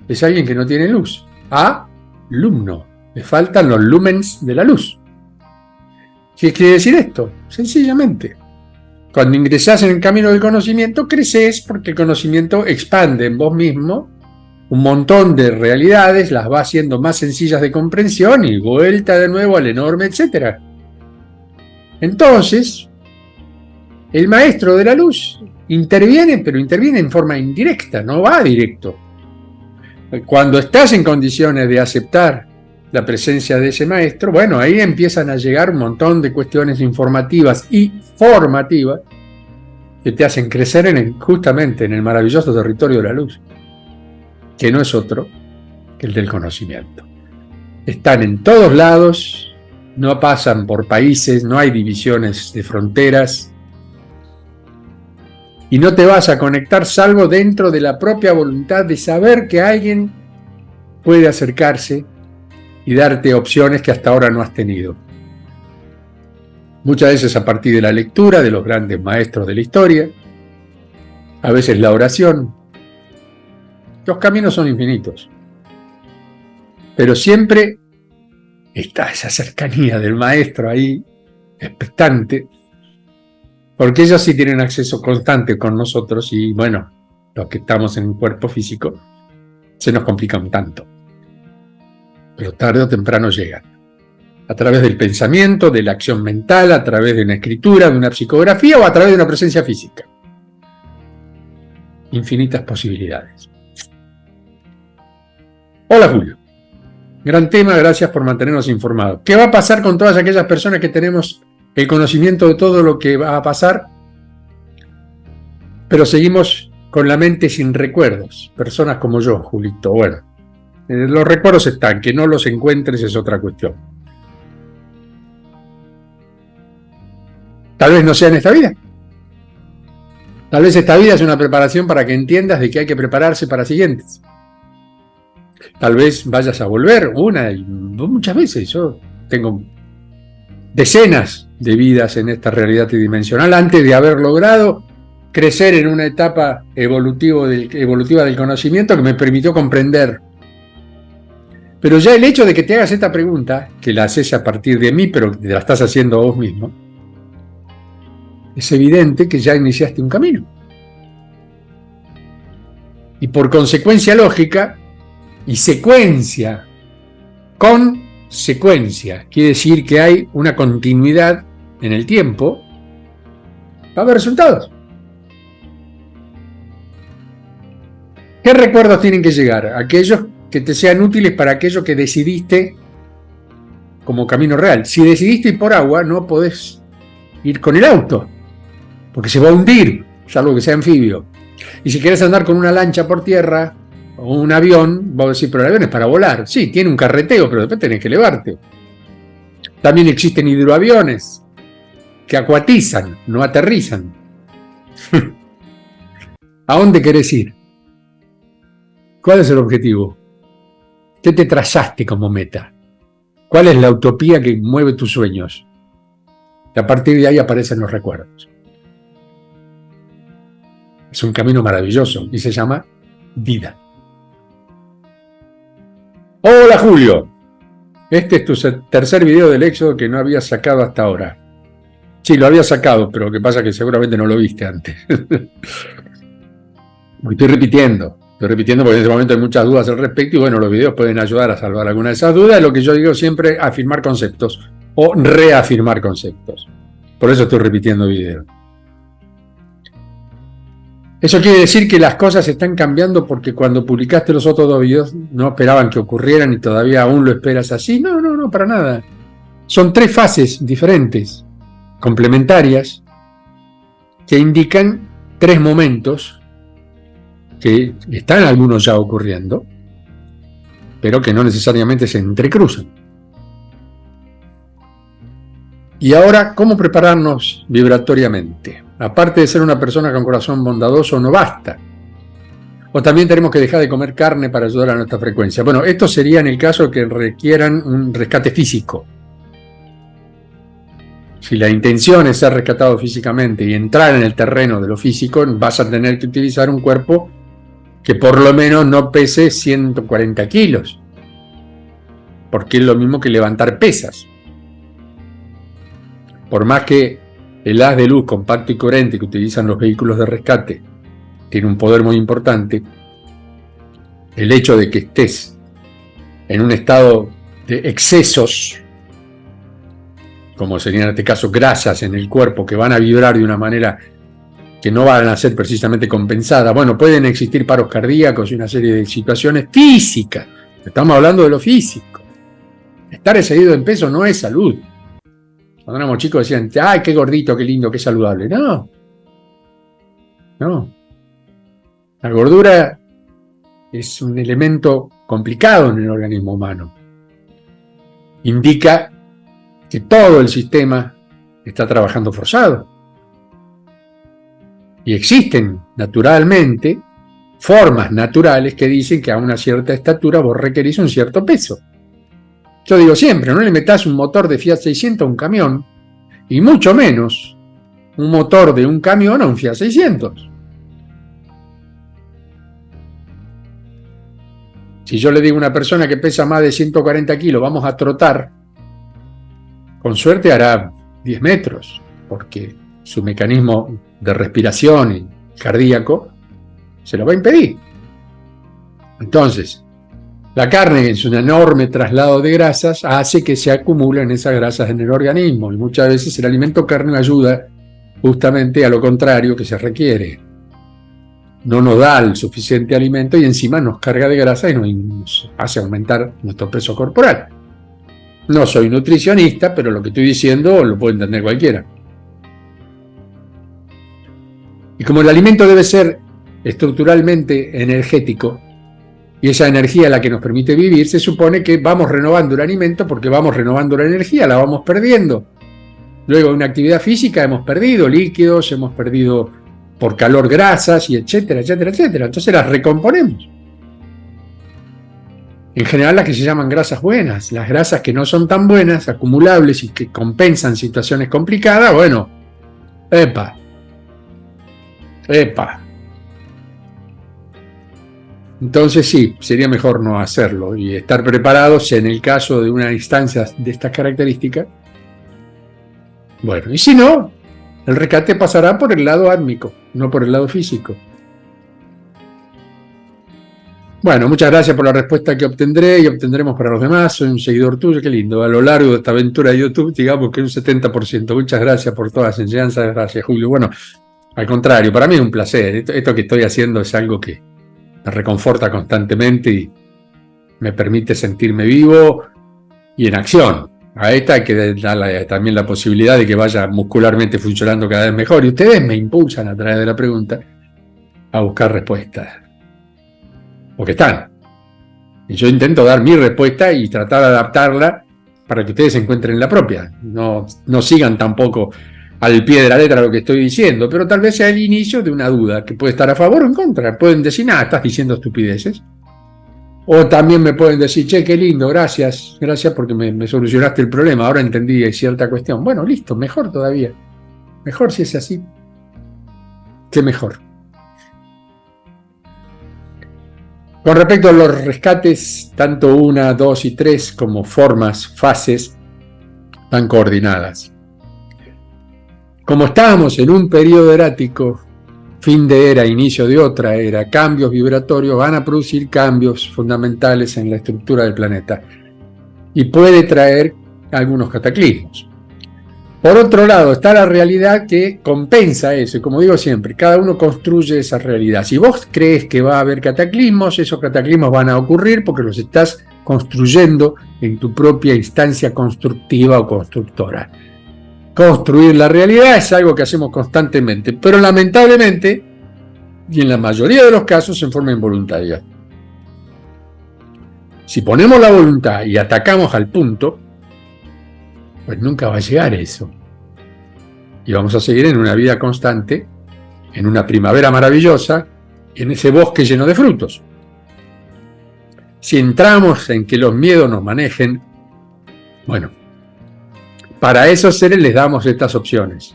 es alguien que no tiene luz. Alumno. Le faltan los lumens de la luz. ¿Qué quiere decir esto? Sencillamente, cuando ingresás en el camino del conocimiento, creces porque el conocimiento expande en vos mismo un montón de realidades, las va haciendo más sencillas de comprensión y vuelta de nuevo al enorme, etc. Entonces, el maestro de la luz interviene, pero interviene en forma indirecta, no va directo. Cuando estás en condiciones de aceptar la presencia de ese maestro, bueno, ahí empiezan a llegar un montón de cuestiones informativas y formativas que te hacen crecer justamente en el maravilloso territorio de la luz, que no es otro que el del conocimiento. Están en todos lados, no pasan por países, no hay divisiones de fronteras, y no te vas a conectar salvo dentro de la propia voluntad de saber que alguien puede acercarse y darte opciones que hasta ahora no has tenido. Muchas veces a partir de la lectura de los grandes maestros de la historia, a veces la oración. Los caminos son infinitos, pero siempre está esa cercanía del maestro ahí, expectante, porque ellos sí tienen acceso constante con nosotros y bueno, los que estamos en un cuerpo físico, se nos complica un tanto. Pero tarde o temprano llegan. A través del pensamiento, de la acción mental, a través de una escritura, de una psicografía o a través de una presencia física. Infinitas posibilidades. Hola Julio. Gran tema, gracias por mantenernos informados. ¿Qué va a pasar con todas aquellas personas que tenemos el conocimiento de todo lo que va a pasar, pero seguimos con la mente sin recuerdos? Personas como yo, Julito. Bueno, los recuerdos están, que no los encuentres es otra cuestión. Tal vez no sea en esta vida. Tal vez esta vida es una preparación para que entiendas de que hay que prepararse para siguientes. Tal vez vayas a volver una y muchas veces. Yo tengo decenas de vidas en esta realidad tridimensional antes de haber logrado crecer en una etapa evolutiva del conocimiento que me permitió comprender. Pero ya el hecho de que te hagas esta pregunta, que la haces a partir de mí, pero te la estás haciendo a vos mismo, es evidente que ya iniciaste un camino. Y por consecuencia lógica y secuencia, consecuencia, quiere decir que hay una continuidad en el tiempo, va a haber resultados. ¿Qué recuerdos tienen que llegar? Aquellos que te sean útiles para aquello que decidiste como camino real. Si decidiste ir por agua, no podés ir con el auto, porque se va a hundir, salvo que sea anfibio. Y si querés andar con una lancha por tierra o un avión, vos decís, pero el avión es para volar. Sí, tiene un carreteo, pero después tenés que elevarte. También existen hidroaviones que acuatizan, no aterrizan. ¿A dónde querés ir? ¿Cuál es el objetivo? ¿Qué te trazaste como meta? ¿Cuál es la utopía que mueve tus sueños? Y a partir de ahí aparecen los recuerdos. Es un camino maravilloso y se llama vida. Hola Julio. Este es tu tercer video del Éxodo que no había sacado hasta ahora. Sí, lo había sacado, pero lo que pasa es que seguramente no lo viste antes. Estoy repitiendo porque en ese momento hay muchas dudas al respecto y bueno, los videos pueden ayudar a salvar alguna de esas dudas. Lo que yo digo siempre, afirmar conceptos o reafirmar conceptos. Por eso estoy repitiendo videos. Eso quiere decir que las cosas están cambiando porque cuando publicaste los otros dos videos no esperaban que ocurrieran y todavía aún lo esperas así. No, para nada. Son tres fases diferentes, complementarias, que indican tres momentos que están algunos ya ocurriendo, pero que no necesariamente se entrecruzan. Y ahora, ¿cómo prepararnos vibratoriamente? Aparte de ser una persona con corazón bondadoso, no basta. O también tenemos que dejar de comer carne para ayudar a nuestra frecuencia. Bueno, esto sería en el caso que requieran un rescate físico. Si la intención es ser rescatado físicamente y entrar en el terreno de lo físico, vas a tener que utilizar un cuerpo que por lo menos no pese 140 kilos, porque es lo mismo que levantar pesas. Por más que el haz de luz compacto y coherente que utilizan los vehículos de rescate tiene un poder muy importante, el hecho de que estés en un estado de excesos, como serían en este caso grasas en el cuerpo que van a vibrar de una manera que no van a ser precisamente compensadas, bueno, pueden existir paros cardíacos y una serie de situaciones físicas. Estamos hablando de lo físico. Estar excedido en peso no es salud. Cuando éramos chicos decían, ¡ay, qué gordito, qué lindo, qué saludable! No. La gordura es un elemento complicado en el organismo humano. Indica que todo el sistema está trabajando forzado. Y existen, naturalmente, formas naturales que dicen que a una cierta estatura vos requerís un cierto peso. Yo digo siempre, no le metas un motor de Fiat 600 a un camión, y mucho menos un motor de un camión a un Fiat 600. Si yo le digo a una persona que pesa más de 140 kilos, vamos a trotar, con suerte hará 10 metros, porque su mecanismo de respiración y cardíaco se lo va a impedir. Entonces, la carne, en su enorme traslado de grasas, hace que se acumulen esas grasas en el organismo, y muchas veces el alimento carne ayuda justamente a lo contrario que se requiere. No nos da el suficiente alimento y encima nos carga de grasa y nos hace aumentar nuestro peso corporal. No soy nutricionista, pero lo que estoy diciendo lo puede entender cualquiera. Y como el alimento debe ser estructuralmente energético, y esa energía es la que nos permite vivir, se supone que vamos renovando el alimento porque vamos renovando la energía, la vamos perdiendo. Luego, en una actividad física hemos perdido líquidos, hemos perdido por calor grasas, y etcétera, etcétera, etcétera. Entonces las recomponemos. En general las que se llaman grasas buenas, las grasas que no son tan buenas, acumulables y que compensan situaciones complicadas, bueno, epa. Entonces sí, sería mejor no hacerlo y estar preparados en el caso de una instancia de estas características. Bueno, y si no, el rescate pasará por el lado átmico, no por el lado físico. Bueno, muchas gracias por la respuesta que obtendré y obtendremos para los demás. Soy un seguidor tuyo, qué lindo. A lo largo de esta aventura de YouTube, digamos que un 70%. Muchas gracias por todas las enseñanzas. Gracias, Julio. Bueno, al contrario, para mí es un placer. Esto que estoy haciendo es algo que me reconforta constantemente y me permite sentirme vivo y en acción. A esta hay que darle también la posibilidad de que vaya muscularmente funcionando cada vez mejor. Y ustedes me impulsan a través de la pregunta a buscar respuestas. Porque están. Y yo intento dar mi respuesta y tratar de adaptarla para que ustedes encuentren la propia. No sigan tampoco al pie de la letra lo que estoy diciendo, pero tal vez sea el inicio de una duda que puede estar a favor o en contra. Pueden decir, estás diciendo estupideces. O también me pueden decir, che, qué lindo, gracias porque me solucionaste el problema, ahora entendí cierta cuestión. Bueno, listo, mejor todavía. Mejor si es así. Qué mejor. Con respecto a los rescates, tanto 1, 2 y 3 como formas, fases, están coordinadas. Como estábamos en un periodo erático, fin de era, inicio de otra era, cambios vibratorios van a producir cambios fundamentales en la estructura del planeta y puede traer algunos cataclismos. Por otro lado, está la realidad que compensa eso, y como digo siempre, cada uno construye esa realidad. Si vos crees que va a haber cataclismos, esos cataclismos van a ocurrir porque los estás construyendo en tu propia instancia constructiva o constructora. Construir la realidad es algo que hacemos constantemente, pero lamentablemente, y en la mayoría de los casos, en forma involuntaria. Si ponemos la voluntad y atacamos al punto, pues nunca va a llegar eso. Y vamos a seguir en una vida constante, en una primavera maravillosa, en ese bosque lleno de frutos. Si entramos en que los miedos nos manejen, bueno, Para esos seres les damos estas opciones.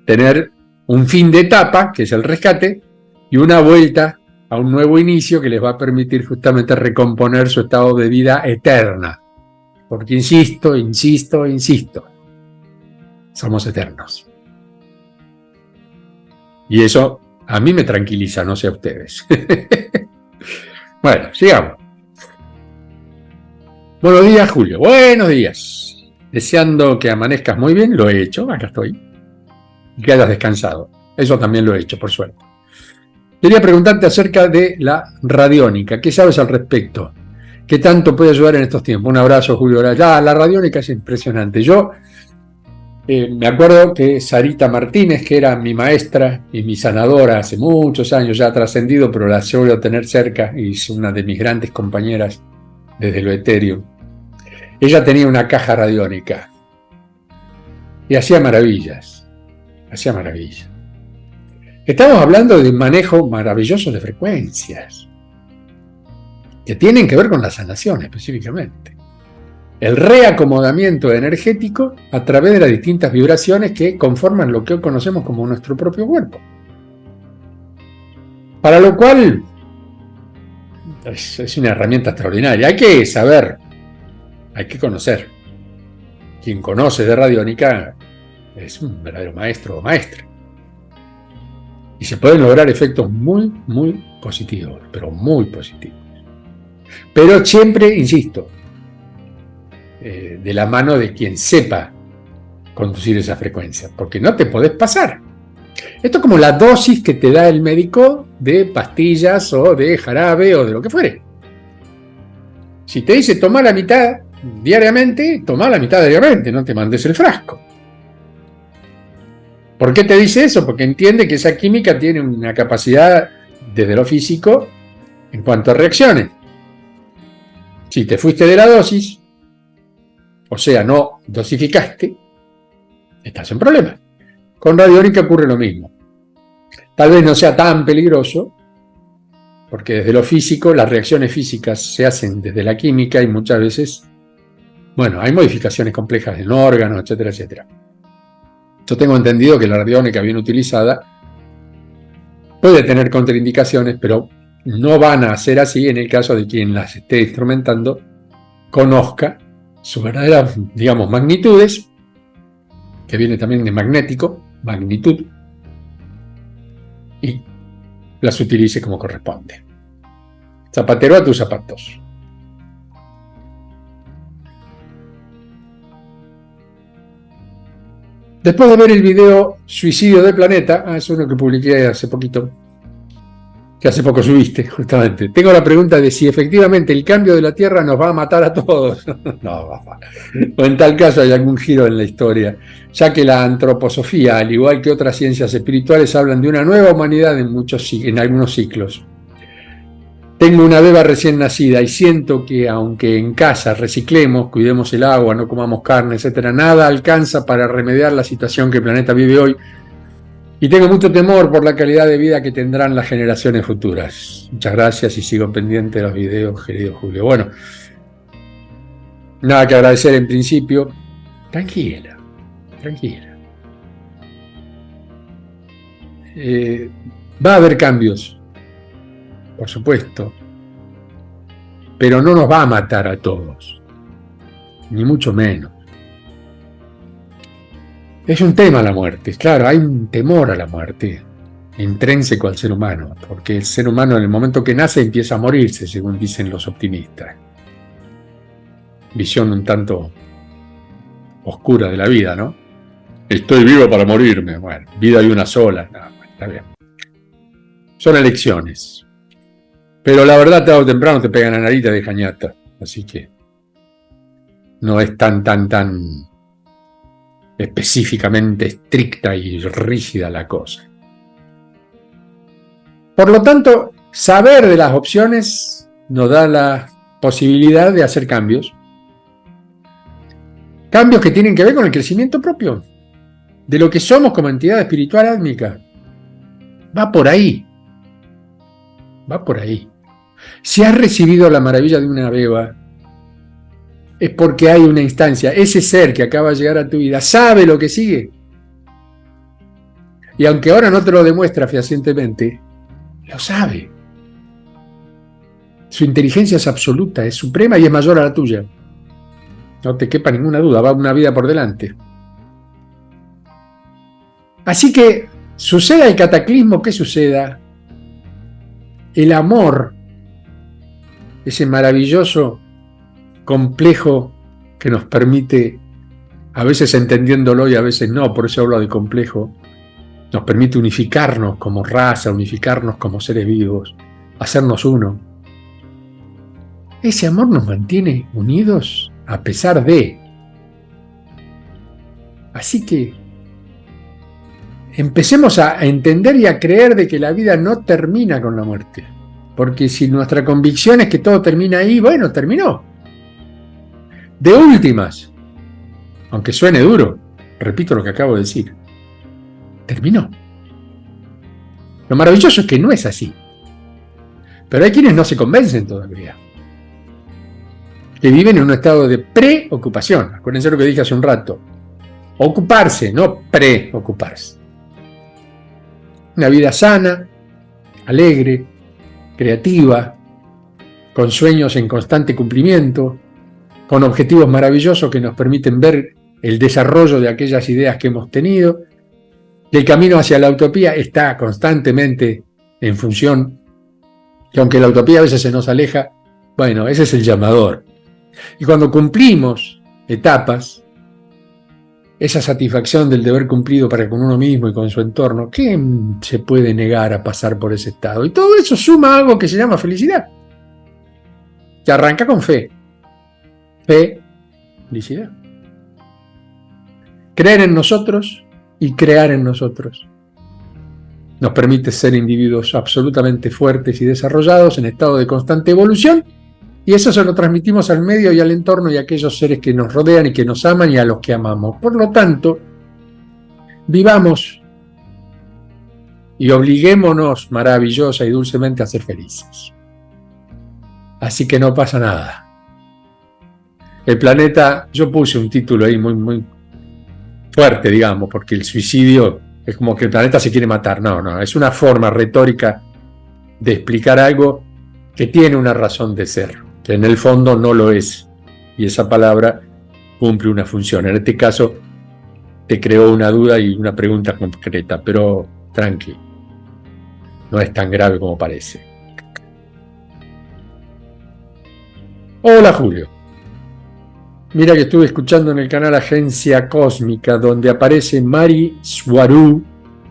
Tener un fin de etapa, que es el rescate, y una vuelta a un nuevo inicio que les va a permitir justamente recomponer su estado de vida eterna. Porque insisto, somos eternos. Y eso a mí me tranquiliza, no sé a ustedes. Bueno, sigamos. Buenos días, Julio. Buenos días. Deseando que amanezcas muy bien, lo he hecho, acá estoy. Y que hayas descansado. Eso también lo he hecho, por suerte. Quería preguntarte acerca de la radiónica. ¿Qué sabes al respecto? ¿Qué tanto puede ayudar en estos tiempos? Un abrazo, Julio. La radiónica es impresionante. Yo me acuerdo que Sarita Martínez, que era mi maestra y mi sanadora hace muchos años, ya ha trascendido, pero la suelo tener cerca y es una de mis grandes compañeras desde lo etéreo. Ella tenía una caja radiónica y hacía maravillas. Estamos hablando de un manejo maravilloso de frecuencias que tienen que ver con la sanación específicamente. El reacomodamiento energético a través de las distintas vibraciones que conforman lo que hoy conocemos como nuestro propio cuerpo. Para lo cual es una herramienta extraordinaria. Hay que saber, hay que conocer. Quien conoce de radiónica es un verdadero maestro o maestra. Y se pueden lograr efectos muy, muy positivos, pero muy positivos. Pero siempre, insisto, de la mano de quien sepa conducir esa frecuencia, porque no te podés pasar. Esto es como la dosis que te da el médico de pastillas o de jarabe o de lo que fuere. Si te dice toma la mitad diariamente, toma la mitad diariamente, no te mandes el frasco. ¿Por qué te dice eso? Porque entiende que esa química tiene una capacidad desde lo físico en cuanto a reacciones. Si te fuiste de la dosis, o sea, no dosificaste, estás en problemas. Con radiónica ocurre lo mismo. Tal vez no sea tan peligroso, porque desde lo físico, las reacciones físicas se hacen desde la química y muchas veces, bueno, hay modificaciones complejas en órganos, etcétera, etcétera. Yo tengo entendido que la radiónica bien utilizada puede tener contraindicaciones, pero no van a ser así en el caso de quien las esté instrumentando conozca sus verdaderas, digamos, magnitudes, que viene también de magnético, magnitud, y las utilice como corresponde. Zapatero a tus zapatos. Después de ver el video Suicidio del Planeta, es uno que publiqué hace poquito, que hace poco subiste, justamente. Tengo la pregunta de si efectivamente el cambio de la Tierra nos va a matar a todos. No, o en tal caso hay algún giro en la historia, ya que la antroposofía, al igual que otras ciencias espirituales, hablan de una nueva humanidad en algunos ciclos. Tengo una beba recién nacida y siento que aunque en casa reciclemos, cuidemos el agua, no comamos carne, etcétera, nada alcanza para remediar la situación que el planeta vive hoy. Y tengo mucho temor por la calidad de vida que tendrán las generaciones futuras. Muchas gracias y sigo pendiente de los videos, querido Julio. Bueno, nada que agradecer en principio. Tranquila. Va a haber cambios, por supuesto, pero no nos va a matar a todos, ni mucho menos. Es un tema la muerte, claro, hay un temor a la muerte intrínseco al ser humano, porque el ser humano en el momento que nace empieza a morirse, según dicen los optimistas. Visión un tanto oscura de la vida, ¿no? Estoy vivo para morirme. Bueno, vida hay una sola. No, bueno, está bien. Son elecciones. Pero la verdad, tarde o temprano te pegan la nariz y te dejan ñata. Así que no es tan específicamente estricta y rígida la cosa. Por lo tanto, saber de las opciones nos da la posibilidad de hacer cambios. Cambios que tienen que ver con el crecimiento propio, de lo que somos como entidad espiritual álmica. Va por ahí. Si has recibido la maravilla de una beba, es porque hay una instancia. Ese ser que acaba de llegar a tu vida sabe lo que sigue. Y aunque ahora no te lo demuestra fehacientemente, lo sabe. Su inteligencia es absoluta, es suprema y es mayor a la tuya. No te quepa ninguna duda, va una vida por delante. Así que, suceda el cataclismo que suceda, el amor, ese maravilloso complejo que nos permite, a veces entendiéndolo y a veces no, por eso hablo de complejo, nos permite unificarnos como raza, unificarnos como seres vivos, hacernos uno. Ese amor nos mantiene unidos a pesar de. Así que empecemos a entender y a creer de que la vida no termina con la muerte. Porque si nuestra convicción es que todo termina ahí, bueno, terminó. De últimas, aunque suene duro, repito lo que acabo de decir, terminó. Lo maravilloso es que no es así. Pero hay quienes no se convencen todavía. Que viven en un estado de preocupación. Acuérdense lo que dije hace un rato. Ocuparse, no preocuparse. Una vida sana, alegre, creativa, con sueños en constante cumplimiento, con objetivos maravillosos que nos permiten ver el desarrollo de aquellas ideas que hemos tenido. Y el camino hacia la utopía está constantemente en función, que aunque la utopía a veces se nos aleja, bueno, ese es el llamador. Y cuando cumplimos etapas, esa satisfacción del deber cumplido para con uno mismo y con su entorno, ¿qué se puede negar a pasar por ese estado? Y todo eso suma algo que se llama felicidad, que arranca con fe. Fe, felicidad. Creer en nosotros y crear en nosotros nos permite ser individuos absolutamente fuertes y desarrollados en estado de constante evolución, y eso se lo transmitimos al medio y al entorno y a aquellos seres que nos rodean y que nos aman y a los que amamos. Por lo tanto, vivamos y obliguémonos maravillosa y dulcemente a ser felices. Así que no pasa nada. El planeta, yo puse un título ahí muy fuerte, digamos, porque el suicidio es como que el planeta se quiere matar. No, es una forma retórica de explicar algo que tiene una razón de ser, que en el fondo no lo es. Y esa palabra cumple una función. En este caso, te creó una duda y una pregunta concreta, pero tranqui, no es tan grave como parece. Hola, Julio. Mira que estuve escuchando en el canal Agencia Cósmica, donde aparece Mari Swaru,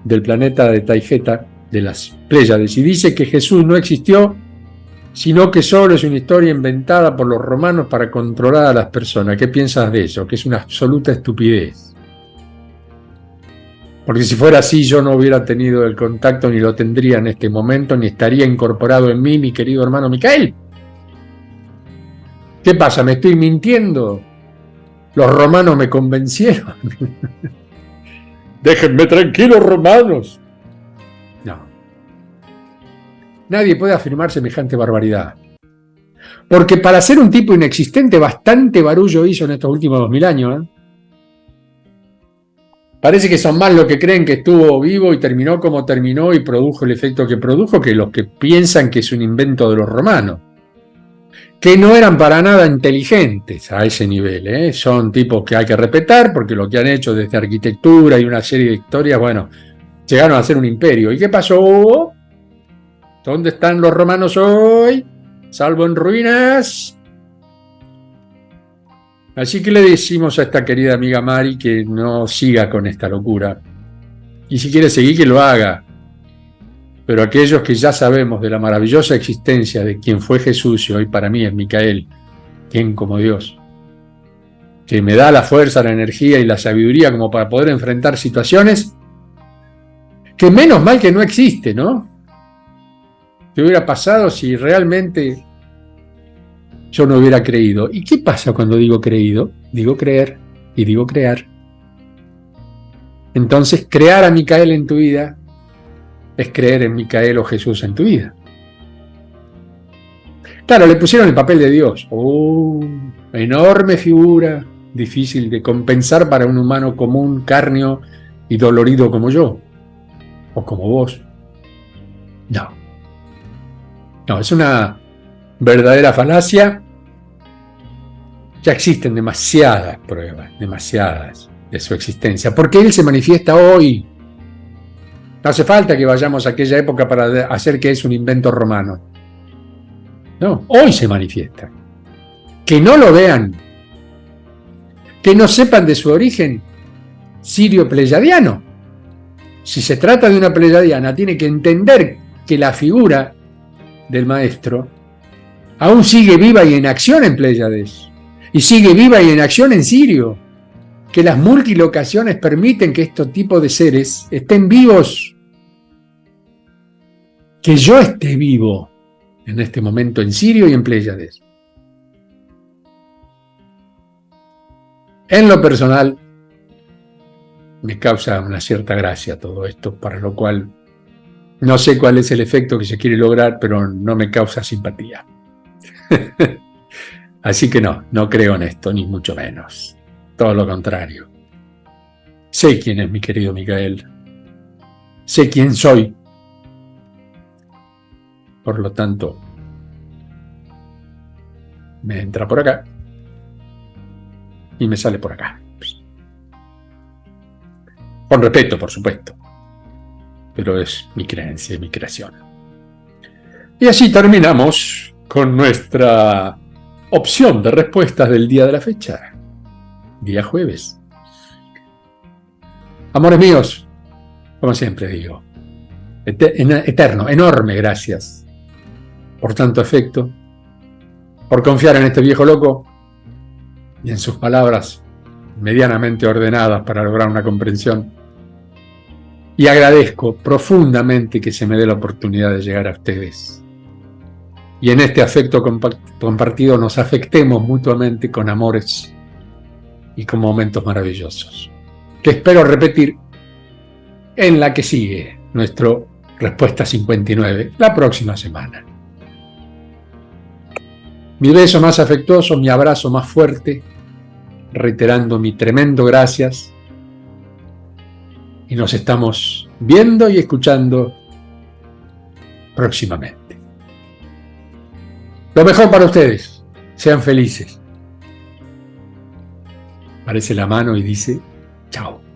del planeta de Taijeta, de las Pléyades, y dice que Jesús no existió, sino que solo es una historia inventada por los romanos para controlar a las personas. ¿Qué piensas de eso? Que es una absoluta estupidez. Porque si fuera así, yo no hubiera tenido el contacto, ni lo tendría en este momento, ni estaría incorporado en mí, mi querido hermano Micael. ¿Qué pasa? ¿Me estoy mintiendo? Los romanos me convencieron. Déjenme tranquilos, romanos. No. Nadie puede afirmar semejante barbaridad. Porque para ser un tipo inexistente, bastante barullo hizo en estos últimos 2000 años. Parece que son más los que creen que estuvo vivo y terminó como terminó y produjo el efecto que produjo, que los que piensan que es un invento de los romanos. Que no eran para nada inteligentes a ese nivel, Son tipos que hay que respetar porque lo que han hecho desde arquitectura y una serie de historias, bueno, llegaron a ser un imperio. ¿Y qué pasó? ¿Dónde están los romanos hoy? Salvo en ruinas. Así que le decimos a esta querida amiga Mari que no siga con esta locura. Y si quiere seguir, que lo haga. Pero aquellos que ya sabemos de la maravillosa existencia de quien fue Jesús y hoy para mí es Micael, quien como Dios, que me da la fuerza, la energía y la sabiduría como para poder enfrentar situaciones que menos mal que no existe, ¿no? ¿Qué hubiera pasado si realmente yo no hubiera creído? ¿Y qué pasa cuando digo creído? Digo creer y digo crear. Entonces, crear a Micael en tu vida es creer en Micael o Jesús en tu vida. Claro, le pusieron el papel de Dios. Enorme figura, difícil de compensar para un humano común, carnio y dolorido como yo, o como vos. No, es una verdadera falacia. Ya existen demasiadas pruebas, demasiadas, de su existencia, porque Él se manifiesta hoy. No hace falta que vayamos a aquella época para hacer que es un invento romano. No, hoy se manifiesta. Que no lo vean, que no sepan de su origen sirio-pleyadiano. Si se trata de una pleyadiana, tiene que entender que la figura del maestro aún sigue viva y en acción en Pléyades, y sigue viva y en acción en Sirio, que las multilocaciones permiten que estos tipos de seres estén vivos, que yo esté vivo en este momento en Sirio y en Pléyades. En lo personal, me causa una cierta gracia todo esto, para lo cual no sé cuál es el efecto que se quiere lograr, pero no me causa simpatía. Así que no creo en esto, ni mucho menos. Todo lo contrario. Sé quién es mi querido Micael. Sé quién soy. Por lo tanto, me entra por acá y me sale por acá. Con respeto, por supuesto. Pero es mi creencia y mi creación. Y así terminamos con nuestra opción de respuestas del día de la fecha. Día jueves. Amores míos, como siempre digo, eterno, enorme gracias por tanto afecto, por confiar en este viejo loco y en sus palabras medianamente ordenadas para lograr una comprensión. Y agradezco profundamente que se me dé la oportunidad de llegar a ustedes. Y en este afecto compartido nos afectemos mutuamente con amores y con momentos maravillosos, que espero repetir en la que sigue nuestro Respuesta 59, la próxima semana. Mi beso más afectuoso, mi abrazo más fuerte, reiterando mi tremendo gracias. Y nos estamos viendo y escuchando próximamente. Lo mejor para ustedes. Sean felices. Aparece la mano y dice, chao.